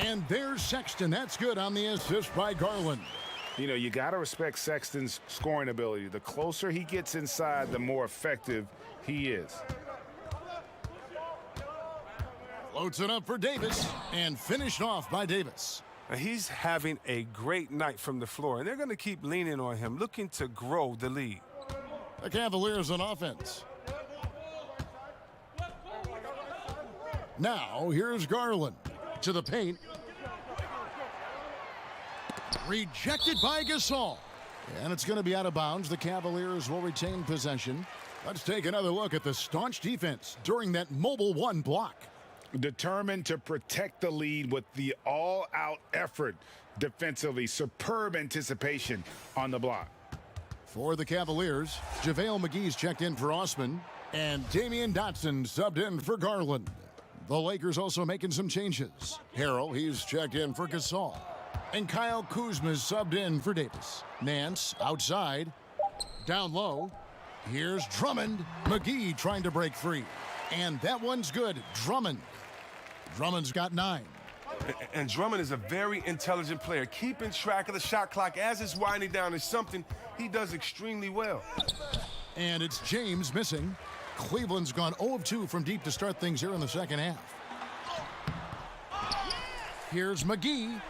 And there's Sexton. That's good on the assist by Garland. You know, you got to respect Sexton's scoring ability. The closer he gets inside, the more effective he is. Floats it up for Davis and finished off by Davis. Now, he's having a great night from the floor, and they're going to keep leaning on him, looking to grow the lead. The Cavaliers on offense. Now, here's Garland to the paint. Rejected by Gasol. And it's going to be out of bounds. The Cavaliers will retain possession. Let's take another look at the staunch defense during that mobile 1 block. Determined to protect the lead with the all-out effort defensively. Superb anticipation on the block. For the Cavaliers, JaVale McGee's checked in for Osman. And Damian Dotson subbed in for Garland. The Lakers also making some changes. Harrell, he's checked in for Gasol. And Kyle Kuzma is subbed in for Davis. Nance outside. Down low. Here's Drummond. McGee trying to break free. And that one's good. Drummond's got 9. And Drummond is a very intelligent player. Keeping track of the shot clock as it's winding down is something he does extremely well. And it's James missing. Cleveland's gone 0 of 2 from deep to start things here in the second half. Here's McGee.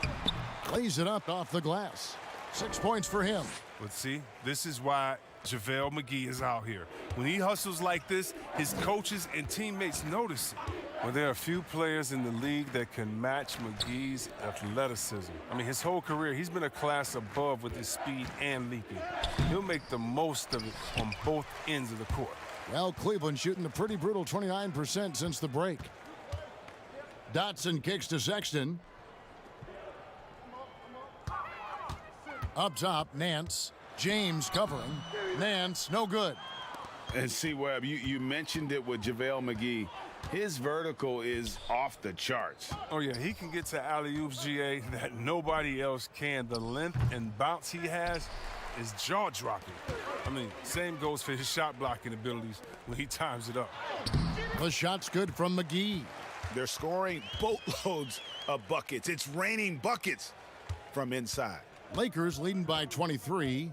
Lays it up off the glass. 6 points for him. But see, this is why JaVale McGee is out here. When he hustles like this, his coaches and teammates notice it. Well, there are a few players in the league that can match McGee's athleticism. I mean, his whole career, he's been a class above with his speed and leaping. He'll make the most of it on both ends of the court. Well, Cleveland shooting a pretty brutal 29% since the break. Dotson kicks to Sexton. Up top, Nance. James covering. Nance, no good. And see, Webb, you mentioned it with JaVale McGee. His vertical is off the charts. Oh, yeah, he can get to alley-oops, GA, that nobody else can. The length and bounce he has is jaw-dropping. I mean, same goes for his shot-blocking abilities when he times it up. The shot's good from McGee. They're scoring boatloads of buckets. It's raining buckets from inside. Lakers leading by 23.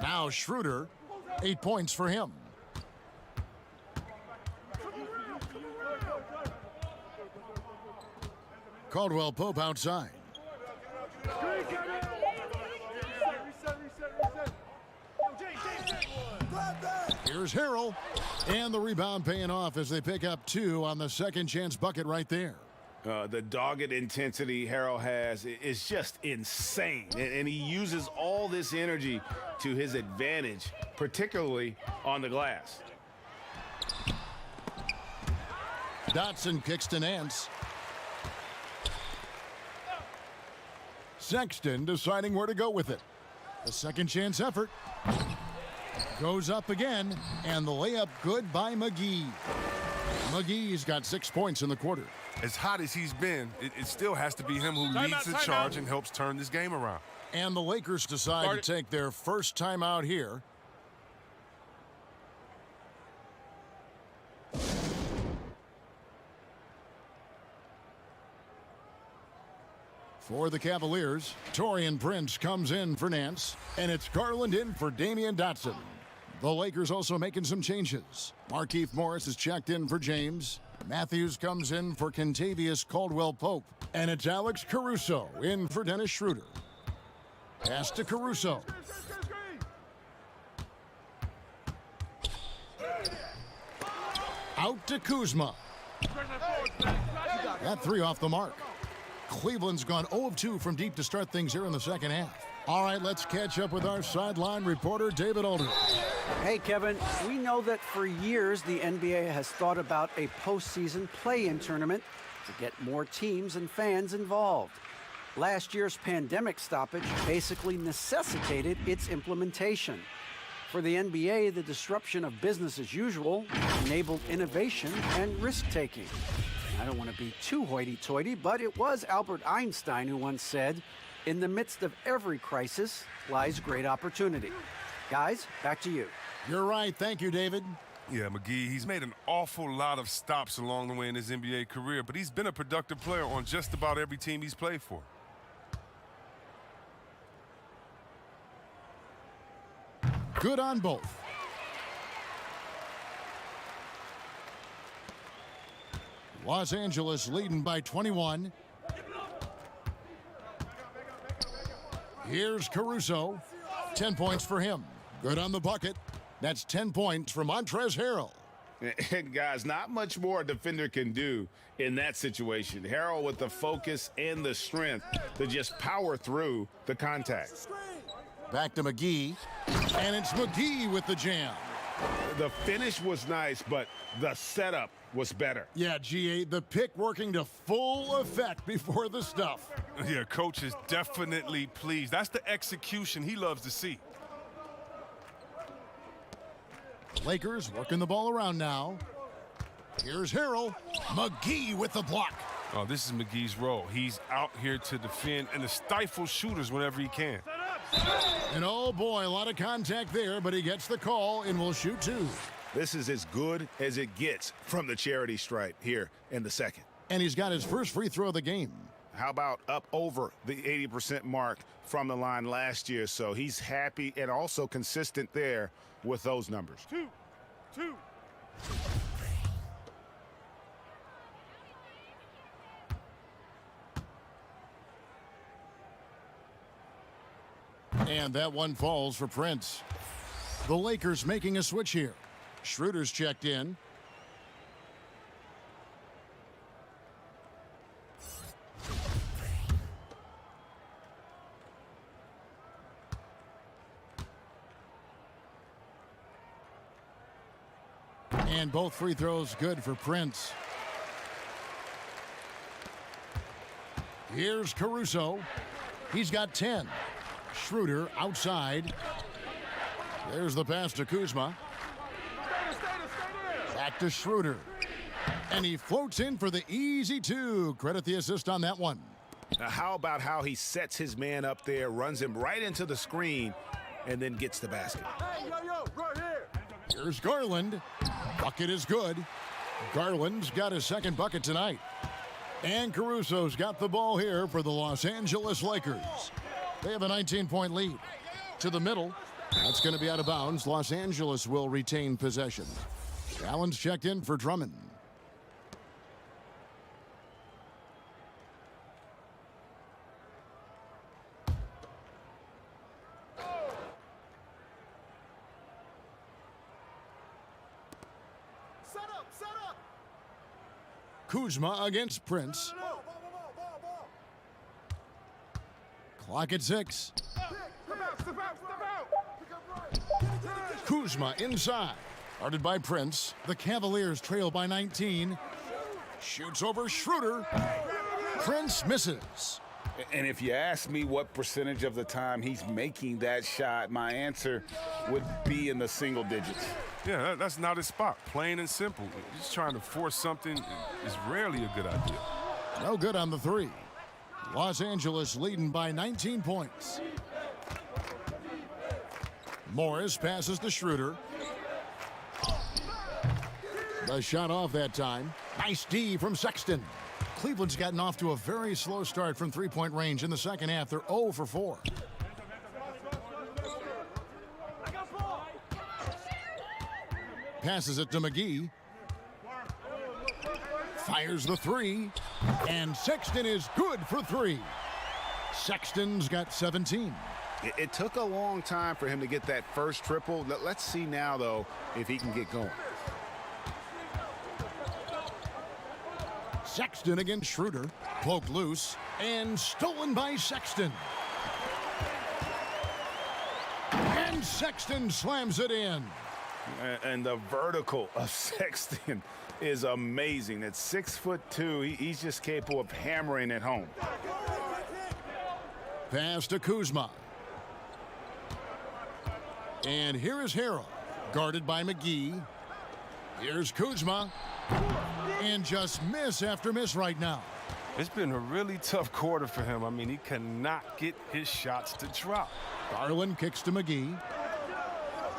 Now Schroeder, 8 points for him. Caldwell Pope outside. Here's Harrell. And the rebound paying off as they pick up 2 on the second chance bucket right there. The dogged intensity Harrell has is just insane. And he uses all this energy to his advantage, particularly on the glass. Dotson kicks to Nance. Sexton deciding where to go with it. The second chance effort. Goes up again, and the layup good by McGee. McGee's got 6 points in the quarter. As hot as he's been, it still has to be him who leads the charge and helps turn this game around. And the Lakers decide to take their first timeout here. For the Cavaliers, Taurean Prince comes in for Nance, and it's Garland in for Damian Dotson. The Lakers also making some changes. Markieff Morris is checked in for James. Matthews comes in for Kentavious Caldwell-Pope. And it's Alex Caruso in for Dennis Schroeder. Pass to Caruso. Out to Kuzma. That 3 off the mark. Cleveland's gone 0 of 2 from deep to start things here in the second half. All right, let's catch up with our sideline reporter, David Aldridge. Hey, Kevin, we know that for years the NBA has thought about a postseason play-in tournament to get more teams and fans involved. Last year's pandemic stoppage basically necessitated its implementation. For the NBA, the disruption of business as usual enabled innovation and risk-taking. I don't want to be too hoity-toity, but it was Albert Einstein who once said, "In the midst of every crisis lies great opportunity." Guys, back to you. You're right. Thank you, David. Yeah, McGee, he's made an awful lot of stops along the way in his NBA career, but he's been a productive player on just about every team he's played for. Good on both. Los Angeles leading by 21. Here's Caruso. 10 points for him. Good on the bucket. That's 10 points for Montrezl Harrell. And guys, not much more a defender can do in that situation. Harrell with the focus and the strength to just power through the contact. Back to McGee. And it's McGee with the jam. The finish was nice, but the setup was better. Yeah, GA, the pick working to full effect before the stuff. Yeah, coach is definitely pleased. That's the execution he loves to see. Lakers working the ball around now. Here's Harrell. McGee with the block. Oh, this is McGee's role. He's out here to defend and to stifle shooters whenever he can. And oh boy, a lot of contact there, but he gets the call and will shoot two. This is as good as it gets from the charity stripe here in the second. And he's got his first free throw of the game. How about up over the 80% mark from the line last year? So he's happy and also consistent there with those numbers. Two. And that one falls for Prince. The Lakers making a switch here. Schroeder's checked in. And both free throws good for Prince. Here's Caruso. He's got 10. Schroeder outside. There's the pass to Kuzma. Back to Schroeder. And he floats in for the easy two. Credit the assist on that one. Now, how about how he sets his man up there, runs him right into the screen, and then gets the basket? Hey, yo, right here. Here's Garland. Bucket is good. Garland's got his second bucket tonight. And Caruso's got the ball here for the Los Angeles Lakers. They have a 19-point lead. To the middle. That's going to be out of bounds. Los Angeles will retain possession. Allen's checked in for Drummond. Set up. Kuzma against Prince. Clock at 6. Step out. Kuzma inside. Guarded by Prince. The Cavaliers trail by 19. Shoots over Schroeder. Prince misses. And if you ask me what percentage of the time he's making that shot, my answer would be in the single digits. Yeah, that's not his spot. Plain and simple. Just trying to force something is rarely a good idea. No good on the three. Los Angeles leading by 19 points. Morris passes to Schroeder. The shot off that time. Nice D from Sexton. Cleveland's gotten off to a very slow start from three-point range in the second half. They're 0 for 4. Passes it to McGee. Fires the three. And Sexton is good for 3. Sexton's got 17. It took a long time for him to get that first triple. Let's see now, though, if he can get going. Sexton against Schroeder. Poked loose and stolen by Sexton. And Sexton slams it in. And the vertical of Sexton is amazing. At 6'2", he's just capable of hammering it home. Pass to Kuzma. And here is Harrell, guarded by McGee. Here's Kuzma. And just miss after miss right now. It's been a really tough quarter for him. I mean, he cannot get his shots to drop. Garland kicks to McGee.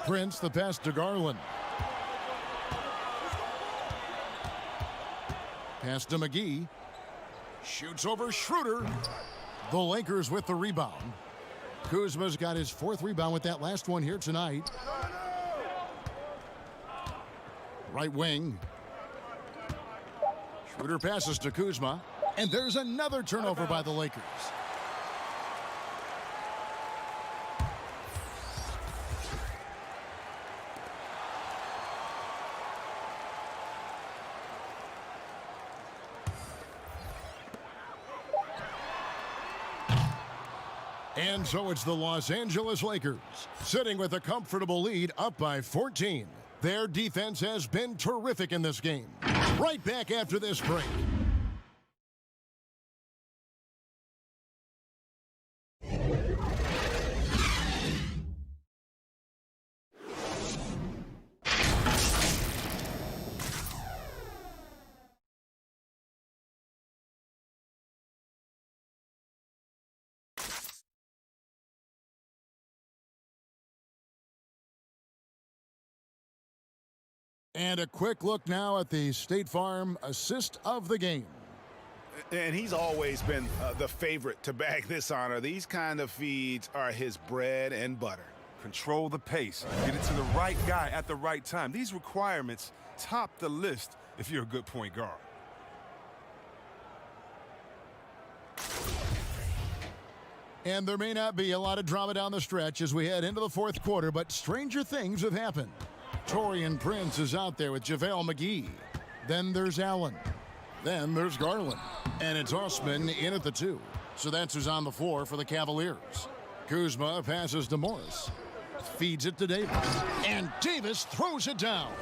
Prince, the pass to Garland. Pass to McGee. Shoots over Schroeder. The Lakers with the rebound. Kuzma's got his 4th rebound with that last one here tonight. Right wing. Schroeder passes to Kuzma. And there's another turnover by the Lakers. And so it's the Los Angeles Lakers, sitting with a comfortable lead up by 14. Their defense has been terrific in this game. Right back after this break. And a quick look now at the State Farm assist of the game. And he's always been the favorite to bag this honor. These kind of feeds are his bread and butter. Control the pace. Get it to the right guy at the right time. These requirements top the list if you're a good point guard. And there may not be a lot of drama down the stretch as we head into the fourth quarter, but stranger things have happened. Torian Prince is out there with JaVale McGee. Then there's Allen. Then there's Garland. And it's Osman in at the 2. So that's who's on the floor for the Cavaliers. Kuzma passes to Morris. Feeds it to Davis. And Davis throws it down.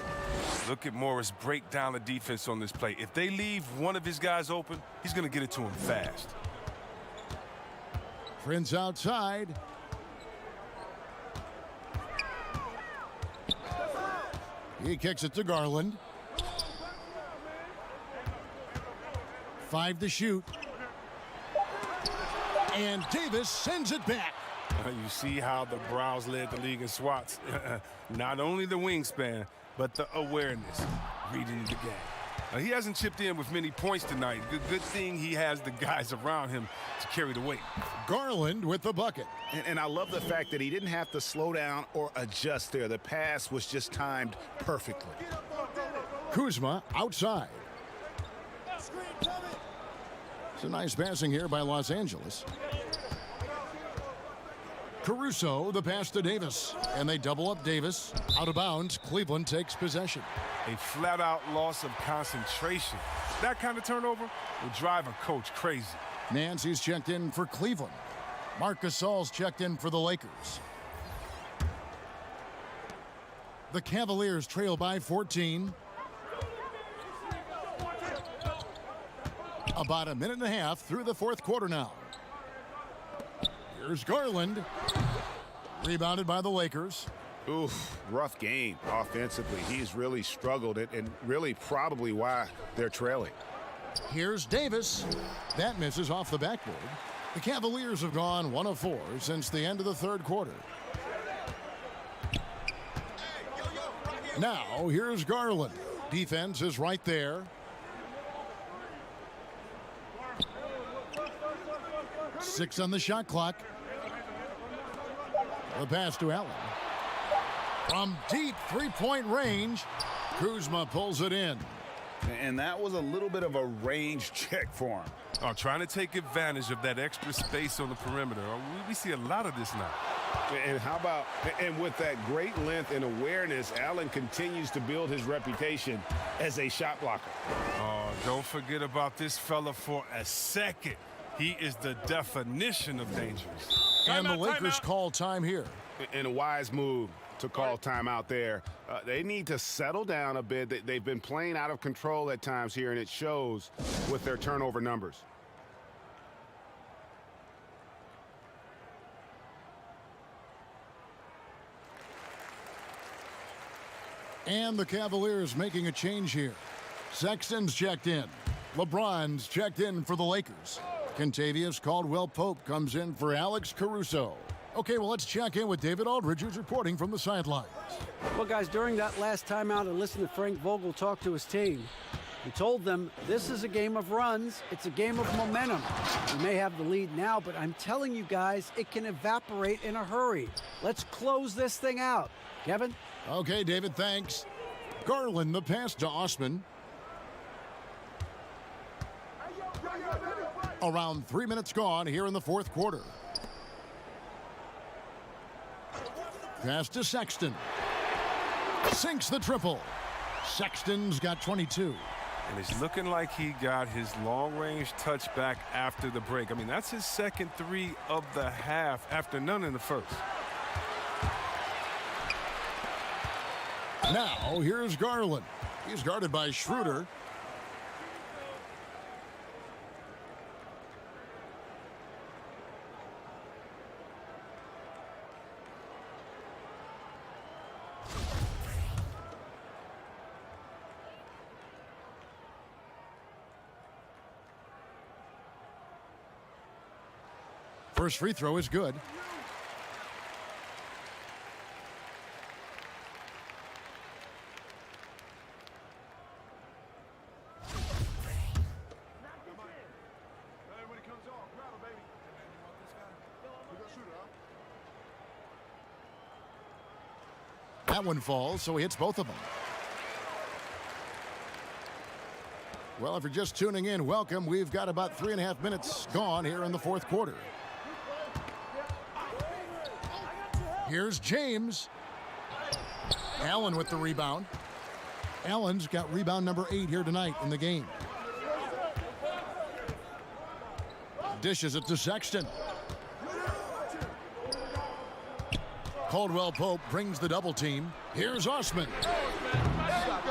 Look at Morris break down the defense on this play. If they leave one of his guys open, he's going to get it to him fast. Prince outside. He kicks it to Garland. 5 to shoot. And Davis sends it back. You see how the Browns led the league in swats. Not only the wingspan, but the awareness, reading the game. He hasn't chipped in with many points tonight. Good thing he has the guys around him to carry the weight. Garland with the bucket. And I love the fact that he didn't have to slow down or adjust there. The pass was just timed perfectly. Kuzma outside. It's a nice passing here by Los Angeles. Caruso, the pass to Davis. And they double up Davis. Out of bounds, Cleveland takes possession. A flat-out loss of concentration. That kind of turnover will drive a coach crazy. Nancy's checked in for Cleveland. Marc Gasol's checked in for the Lakers. The Cavaliers trail by 14. About a minute and a half through the fourth quarter now. Here's Garland. Rebounded by the Lakers. Oof, rough game offensively. He's really struggled and really probably why they're trailing. Here's Davis. That misses off the backboard. The Cavaliers have gone 1 of 4 since the end of the third quarter. Now, here's Garland. Defense is right there. Six on the shot clock. The pass to Allen. From deep three-point range, Kuzma pulls it in. And that was a little bit of a range check for him. Trying to take advantage of that extra space on the perimeter. We see a lot of this now. And how about, and with that great length and awareness, Allen continues to build his reputation as a shot blocker. Don't forget about this fella for a second. He is the definition of dangerous. And the Lakers call time here. And a wise move to call timeout there. They need to settle down a bit. They've been playing out of control at times here, and it shows with their turnover numbers. And the Cavaliers making a change here. Sexton's checked in. LeBron's checked in for the Lakers. Kentavious Caldwell-Pope comes in for Alex Caruso. Okay, well, let's check in with David Aldridge, who's reporting from the sidelines. Well, guys, during that last timeout, I listened to Frank Vogel talk to his team. He told them this is a game of runs. It's a game of momentum. We may have the lead now, but I'm telling you guys, it can evaporate in a hurry. Let's close this thing out. Kevin? Okay, David, thanks. Garland, the pass to Osman. Around 3 minutes gone here in the fourth quarter. Pass to Sexton. Sinks the triple. Sexton's got 22. And it's looking like he got his long-range touchback after the break. I mean, that's his second three of the half after none in the first. Now, here's Garland. He's guarded by Schroeder. First free throw is good. That one falls, so he hits both of them. Well, if you're just tuning in, welcome. We've got about 3.5 minutes gone here in the fourth quarter. Here's James. Allen with the rebound. Allen's got rebound number 8 here tonight in the game. Dishes it to Sexton. Caldwell Pope brings the double team. Here's Osman.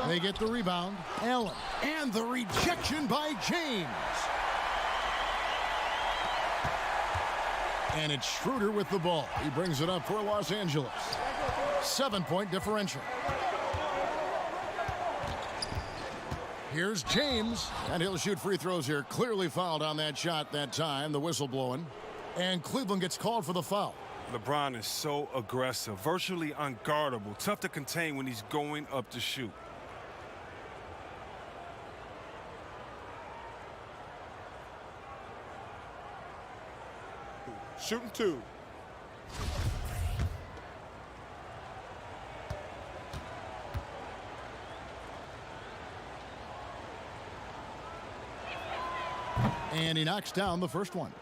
They get the rebound. Allen. And the rejection by James. And it's Schroeder with the ball. He brings it up for Los Angeles. 7-point differential. Here's James. And he'll shoot free throws here. Clearly fouled on that shot that time. The whistle blowing. And Cleveland gets called for the foul. LeBron is so aggressive, virtually unguardable, tough to contain when he's going up to shoot. Shooting 2. And he knocks down the first one.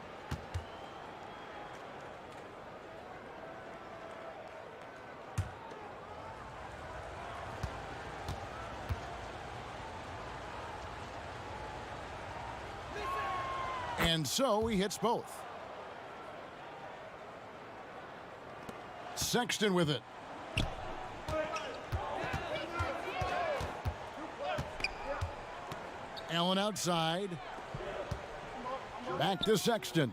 And so he hits both. Sexton with it. Allen outside. Back to Sexton.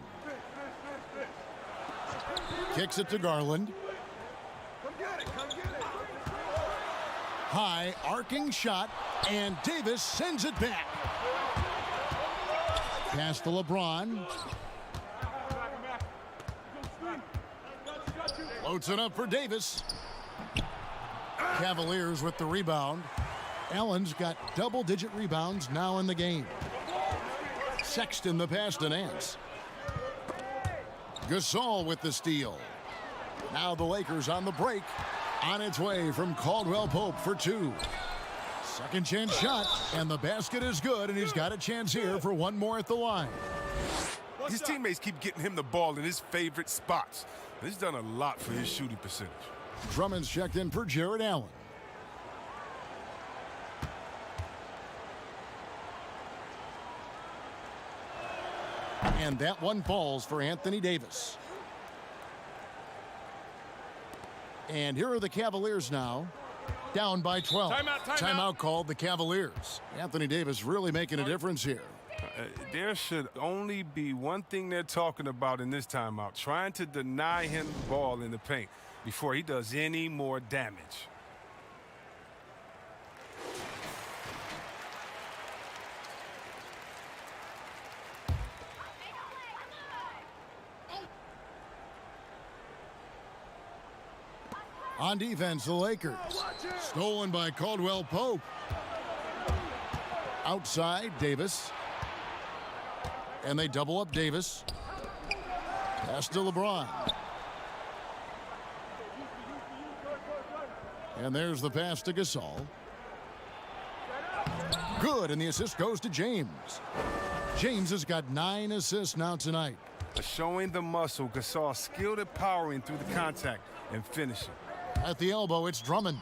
Kicks it to Garland. High arcing shot, and Davis sends it back. Pass to LeBron. Floats it up for Davis. Cavaliers with the rebound. Allen's got double-digit rebounds now in the game. Sexton the pass to Nance. Gasol with the steal. Now the Lakers on the break. On its way from Caldwell Pope for 2. Second chance shot, and the basket is good, and he's got a chance here for one more at the line. His teammates keep getting him the ball in his favorite spots. He's done a lot for his shooting percentage. Drummond's checked in for Jared Allen. And that one falls for Anthony Davis. And here are the Cavaliers now. Down by 12. Timeout called the Cavaliers. Anthony Davis really making a difference here. There should only be one thing they're talking about in this timeout. Trying to deny him the ball in the paint before he does any more damage. On defense, the Lakers. Stolen by Caldwell Pope. Outside, Davis. And they double up Davis. Pass to LeBron. And there's the pass to Gasol. Good, and the assist goes to James. James has got 9 assists now tonight. Showing the muscle, Gasol skilled at powering through the contact and finishing. At the elbow, it's Drummond.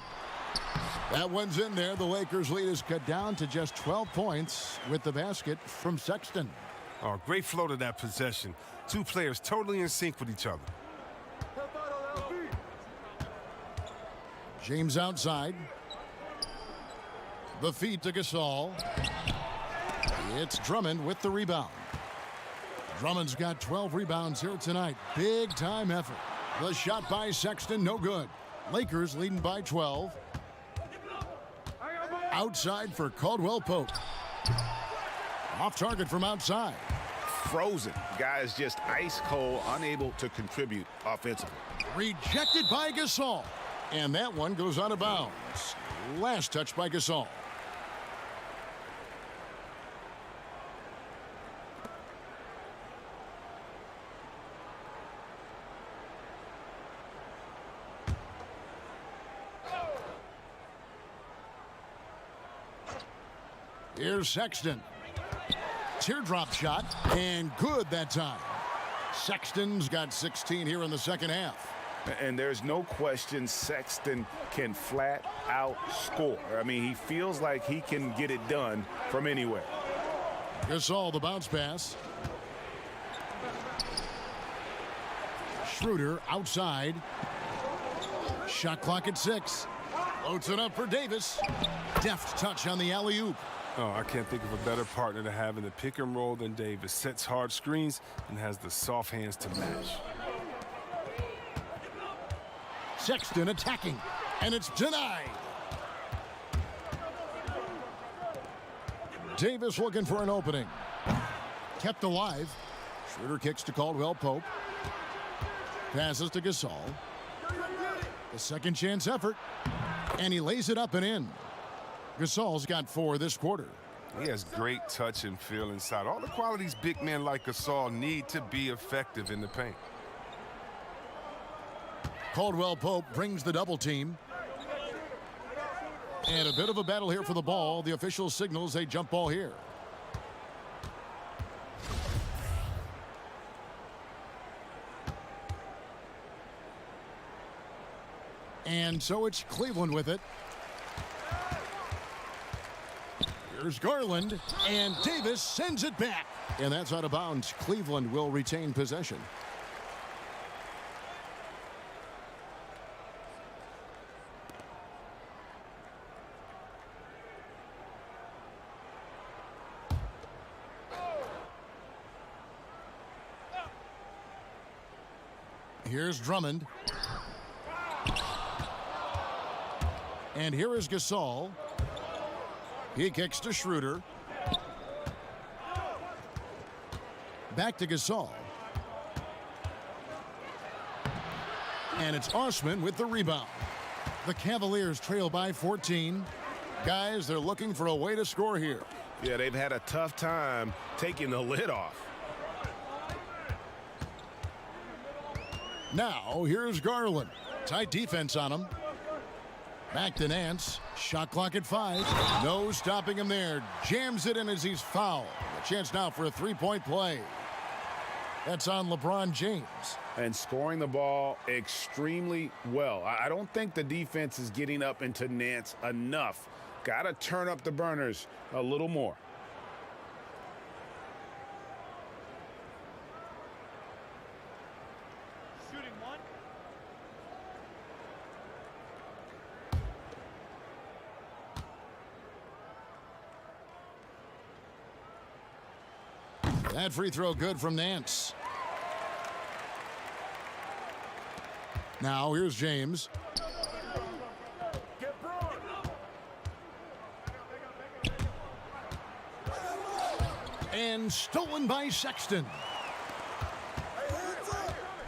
That one's in there. The Lakers' lead is cut down to just 12 points with the basket from Sexton. Oh, great flow to that possession. Two players totally in sync with each other. James outside. The feed to Gasol. It's Drummond with the rebound. Drummond's got 12 rebounds here tonight. Big time effort. The shot by Sexton, no good. Lakers leading by 12. Outside for Caldwell Pope. Off target from outside. Frozen. Guys just ice cold, unable to contribute offensively. Rejected by Gasol. And that one goes out of bounds. Last touch by Gasol. Here's Sexton. Teardrop shot, and good that time. Sexton's got 16 here in the second half. And there's no question Sexton can flat out score. I mean, he feels like he can get it done from anywhere. Gasol, the bounce pass. Schroeder outside. Shot clock at 6. Loads it up for Davis. Deft touch on the alley-oop. Oh, I can't think of a better partner to have in the pick and roll than Davis. Sets hard screens and has the soft hands to match. Sexton attacking, and it's denied. Davis looking for an opening. Kept alive. Schroeder kicks to Caldwell Pope. Passes to Gasol. The second chance effort, and he lays it up and in. Gasol's got 4 this quarter. He has great touch and feel inside. All the qualities big men like Gasol need to be effective in the paint. Caldwell Pope brings the double team. And a bit of a battle here for the ball. The official signals a jump ball here. And so it's Cleveland with it. Here's Garland, and Davis sends it back. And that's out of bounds. Cleveland will retain possession. Here's Drummond. And here is Gasol. He kicks to Schroeder. Back to Gasol. And it's Osman with the rebound. The Cavaliers trail by 14. Guys, they're looking for a way to score here. Yeah, they've had a tough time taking the lid off. Now, here's Garland. Tight defense on him. Back to Nance. Shot clock at 5. No stopping him there. Jams it in as he's fouled. A chance now for a three-point play. That's on LeBron James. And scoring the ball extremely well. I don't think the defense is getting up into Nance enough. Got to turn up the burners a little more. That free throw good from Nance. Now here's James. And stolen by Sexton.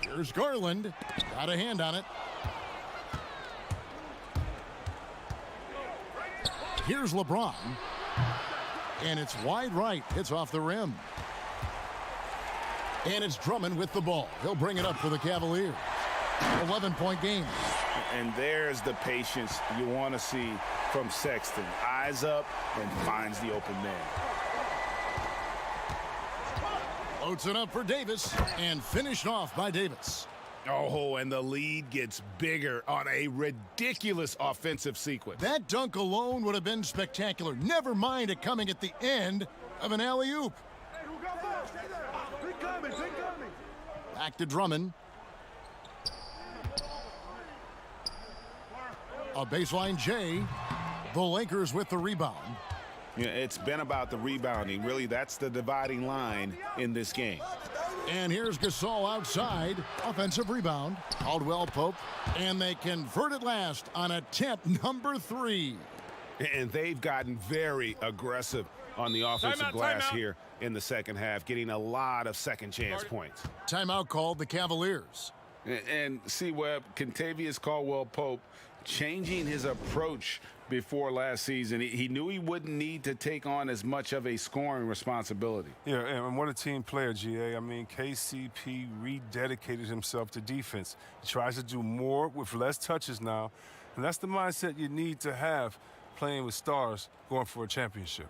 Here's Garland. Got a hand on it. Here's LeBron. And it's wide right. Hits off the rim. And it's Drummond with the ball. He'll bring it up for the Cavaliers. 11-point game. And there's the patience you want to see from Sexton. Eyes up and finds the open man. Loads it up for Davis and finished off by Davis. Oh, and the lead gets bigger on a ridiculous offensive sequence. That dunk alone would have been spectacular. Never mind it coming at the end of an alley-oop. Back to Drummond. A baseline J. The Lakers with the rebound. Yeah, it's been about the rebounding. Really, that's the dividing line in this game. And here's Gasol outside. Offensive rebound. Caldwell Pope. And they convert at last on attempt number 3. And they've gotten very aggressive on the offensive glass here in the second half, getting a lot of second chance points. Timeout called the Cavaliers. And see, Webb, Kentavious Caldwell-Pope changing his approach before last season. He knew he wouldn't need to take on as much of a scoring responsibility. Yeah, and what a team player, GA. I mean, KCP rededicated himself to defense. He tries to do more with less touches now, and that's the mindset you need to have playing with stars going for a championship.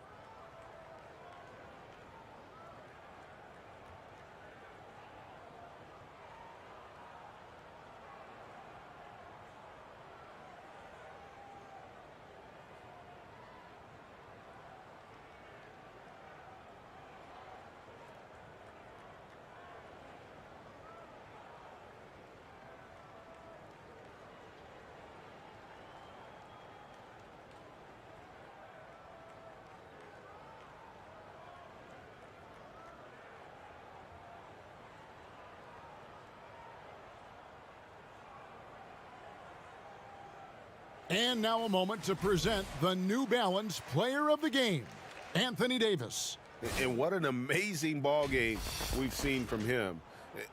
And now a moment to present the New Balance Player of the Game, Anthony Davis. And what an amazing ball game we've seen from him.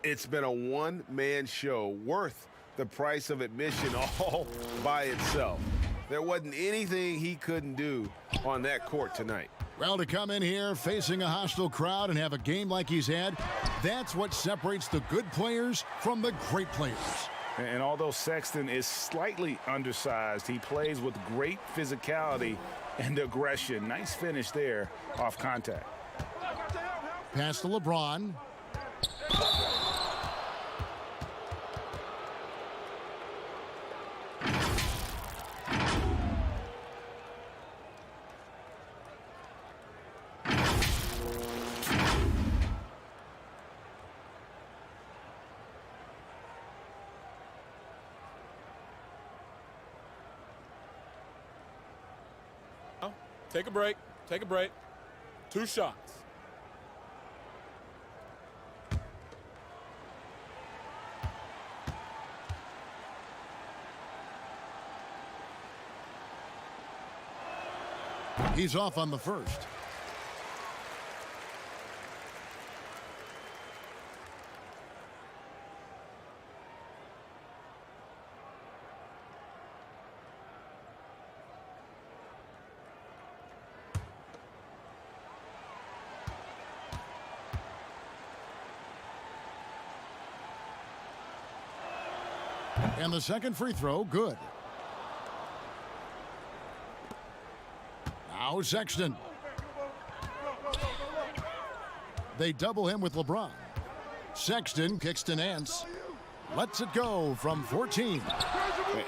It's been a one-man show worth the price of admission all by itself. There wasn't anything he couldn't do on that court tonight. Well, to come in here facing a hostile crowd and have a game like he's had, that's what separates the good players from the great players. And although Sexton is slightly undersized, he plays with great physicality and aggression. Nice finish there off contact. Pass to LeBron. Take a break. Take a break. 2 shots. He's off on the first. And the second free throw, good. Now Sexton. They double him with LeBron. Sexton kicks to Nance. Lets it go from 14.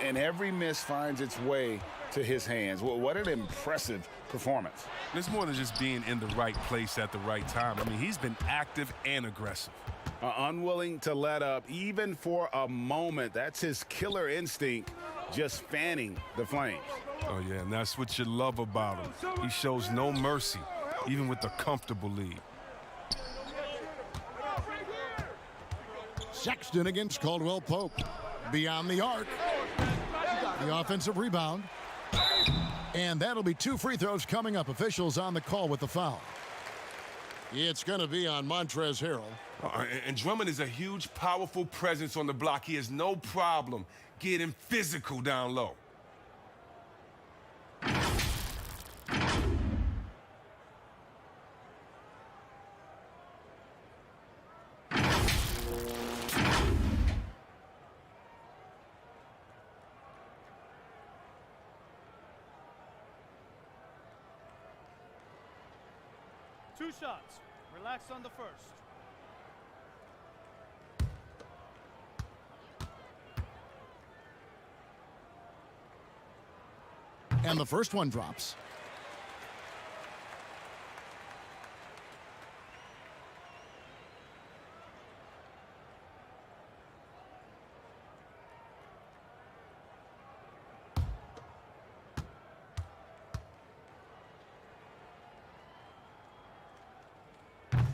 And every miss finds its way to his hands. Well, what an impressive performance. It's more than just being in the right place at the right time. I mean, he's been active and aggressive. Unwilling to let up even for a moment. That's his killer instinct, just fanning the flames. Oh, yeah, and that's what you love about him. He shows no mercy, even with a comfortable lead. Sexton against Caldwell Pope. Beyond the arc. The offensive rebound. And that'll be 2 free throws coming up. Officials on the call with the foul. It's going to be on Montrezl Harrell. And Drummond is a huge, powerful presence on the block. He has no problem getting physical down low. Two shots. Relax on the first. And the first one drops.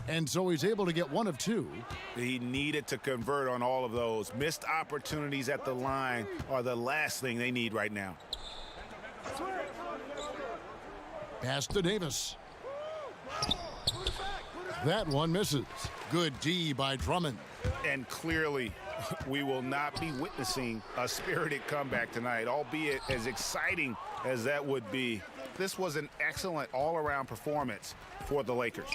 And so he's able to get 1 of 2. He needed to convert on all of those. Missed opportunities at the line are the last thing they need right now. Pass to Davis. That one misses. Good D by Drummond. And clearly, we will not be witnessing a spirited comeback tonight, albeit as exciting as that would be. This was an excellent all-around performance for the Lakers.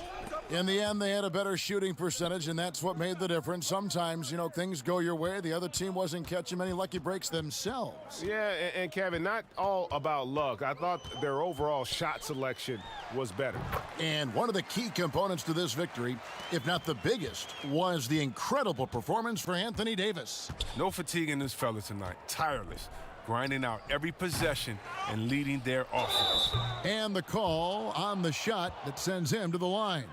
In the end, they had a better shooting percentage, and that's what made the difference. Sometimes, you know, things go your way. The other team wasn't catching many lucky breaks themselves. Yeah, and Kevin, not all about luck. I thought their overall shot selection was better. And one of the key components to this victory, if not the biggest, was the incredible performance for Anthony Davis. No fatigue in this fella tonight. Tireless. Grinding out every possession and leading their offense. And the call on the shot that sends him to the line.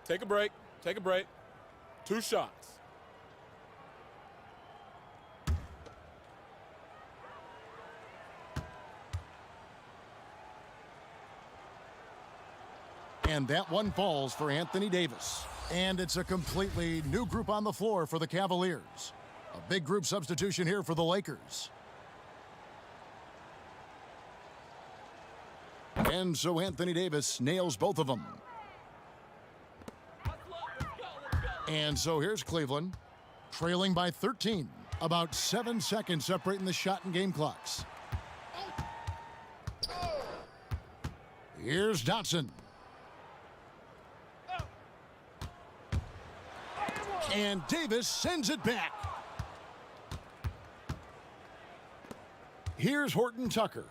Take a break. Take a break. 2 shots. And that one falls for Anthony Davis. And it's a completely new group on the floor for the Cavaliers. A big group substitution here for the Lakers. And so Anthony Davis nails both of them. And so here's Cleveland, trailing by 13. About 7 seconds separating the shot and game clocks. Here's Dotson. And Davis sends it back. Here's Horton Tucker.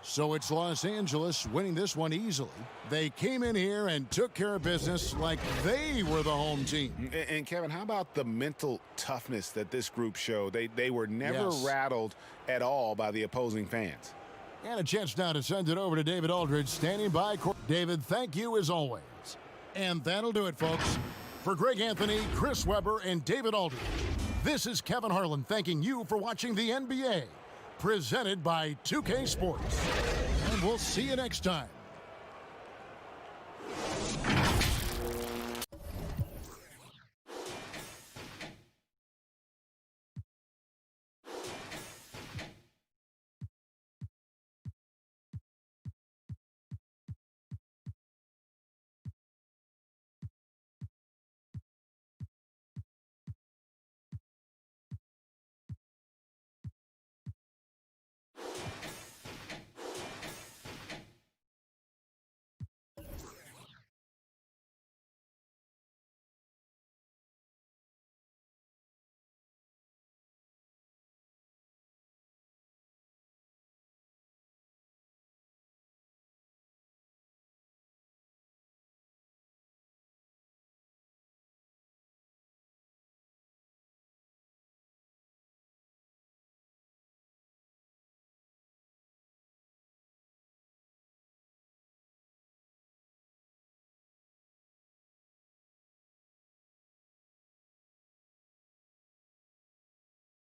So it's Los Angeles winning this one easily. They came in here and took care of business like they were the home team. And Kevin, how about the mental toughness that this group showed? They were never rattled at all by the opposing fans. And a chance now to send it over to David Aldridge, standing by. David, thank you as always. And that'll do it, folks. For Greg Anthony, Chris Webber, and David Aldridge, this is Kevin Harlan thanking you for watching the NBA, presented by 2K Sports. And we'll see you next time.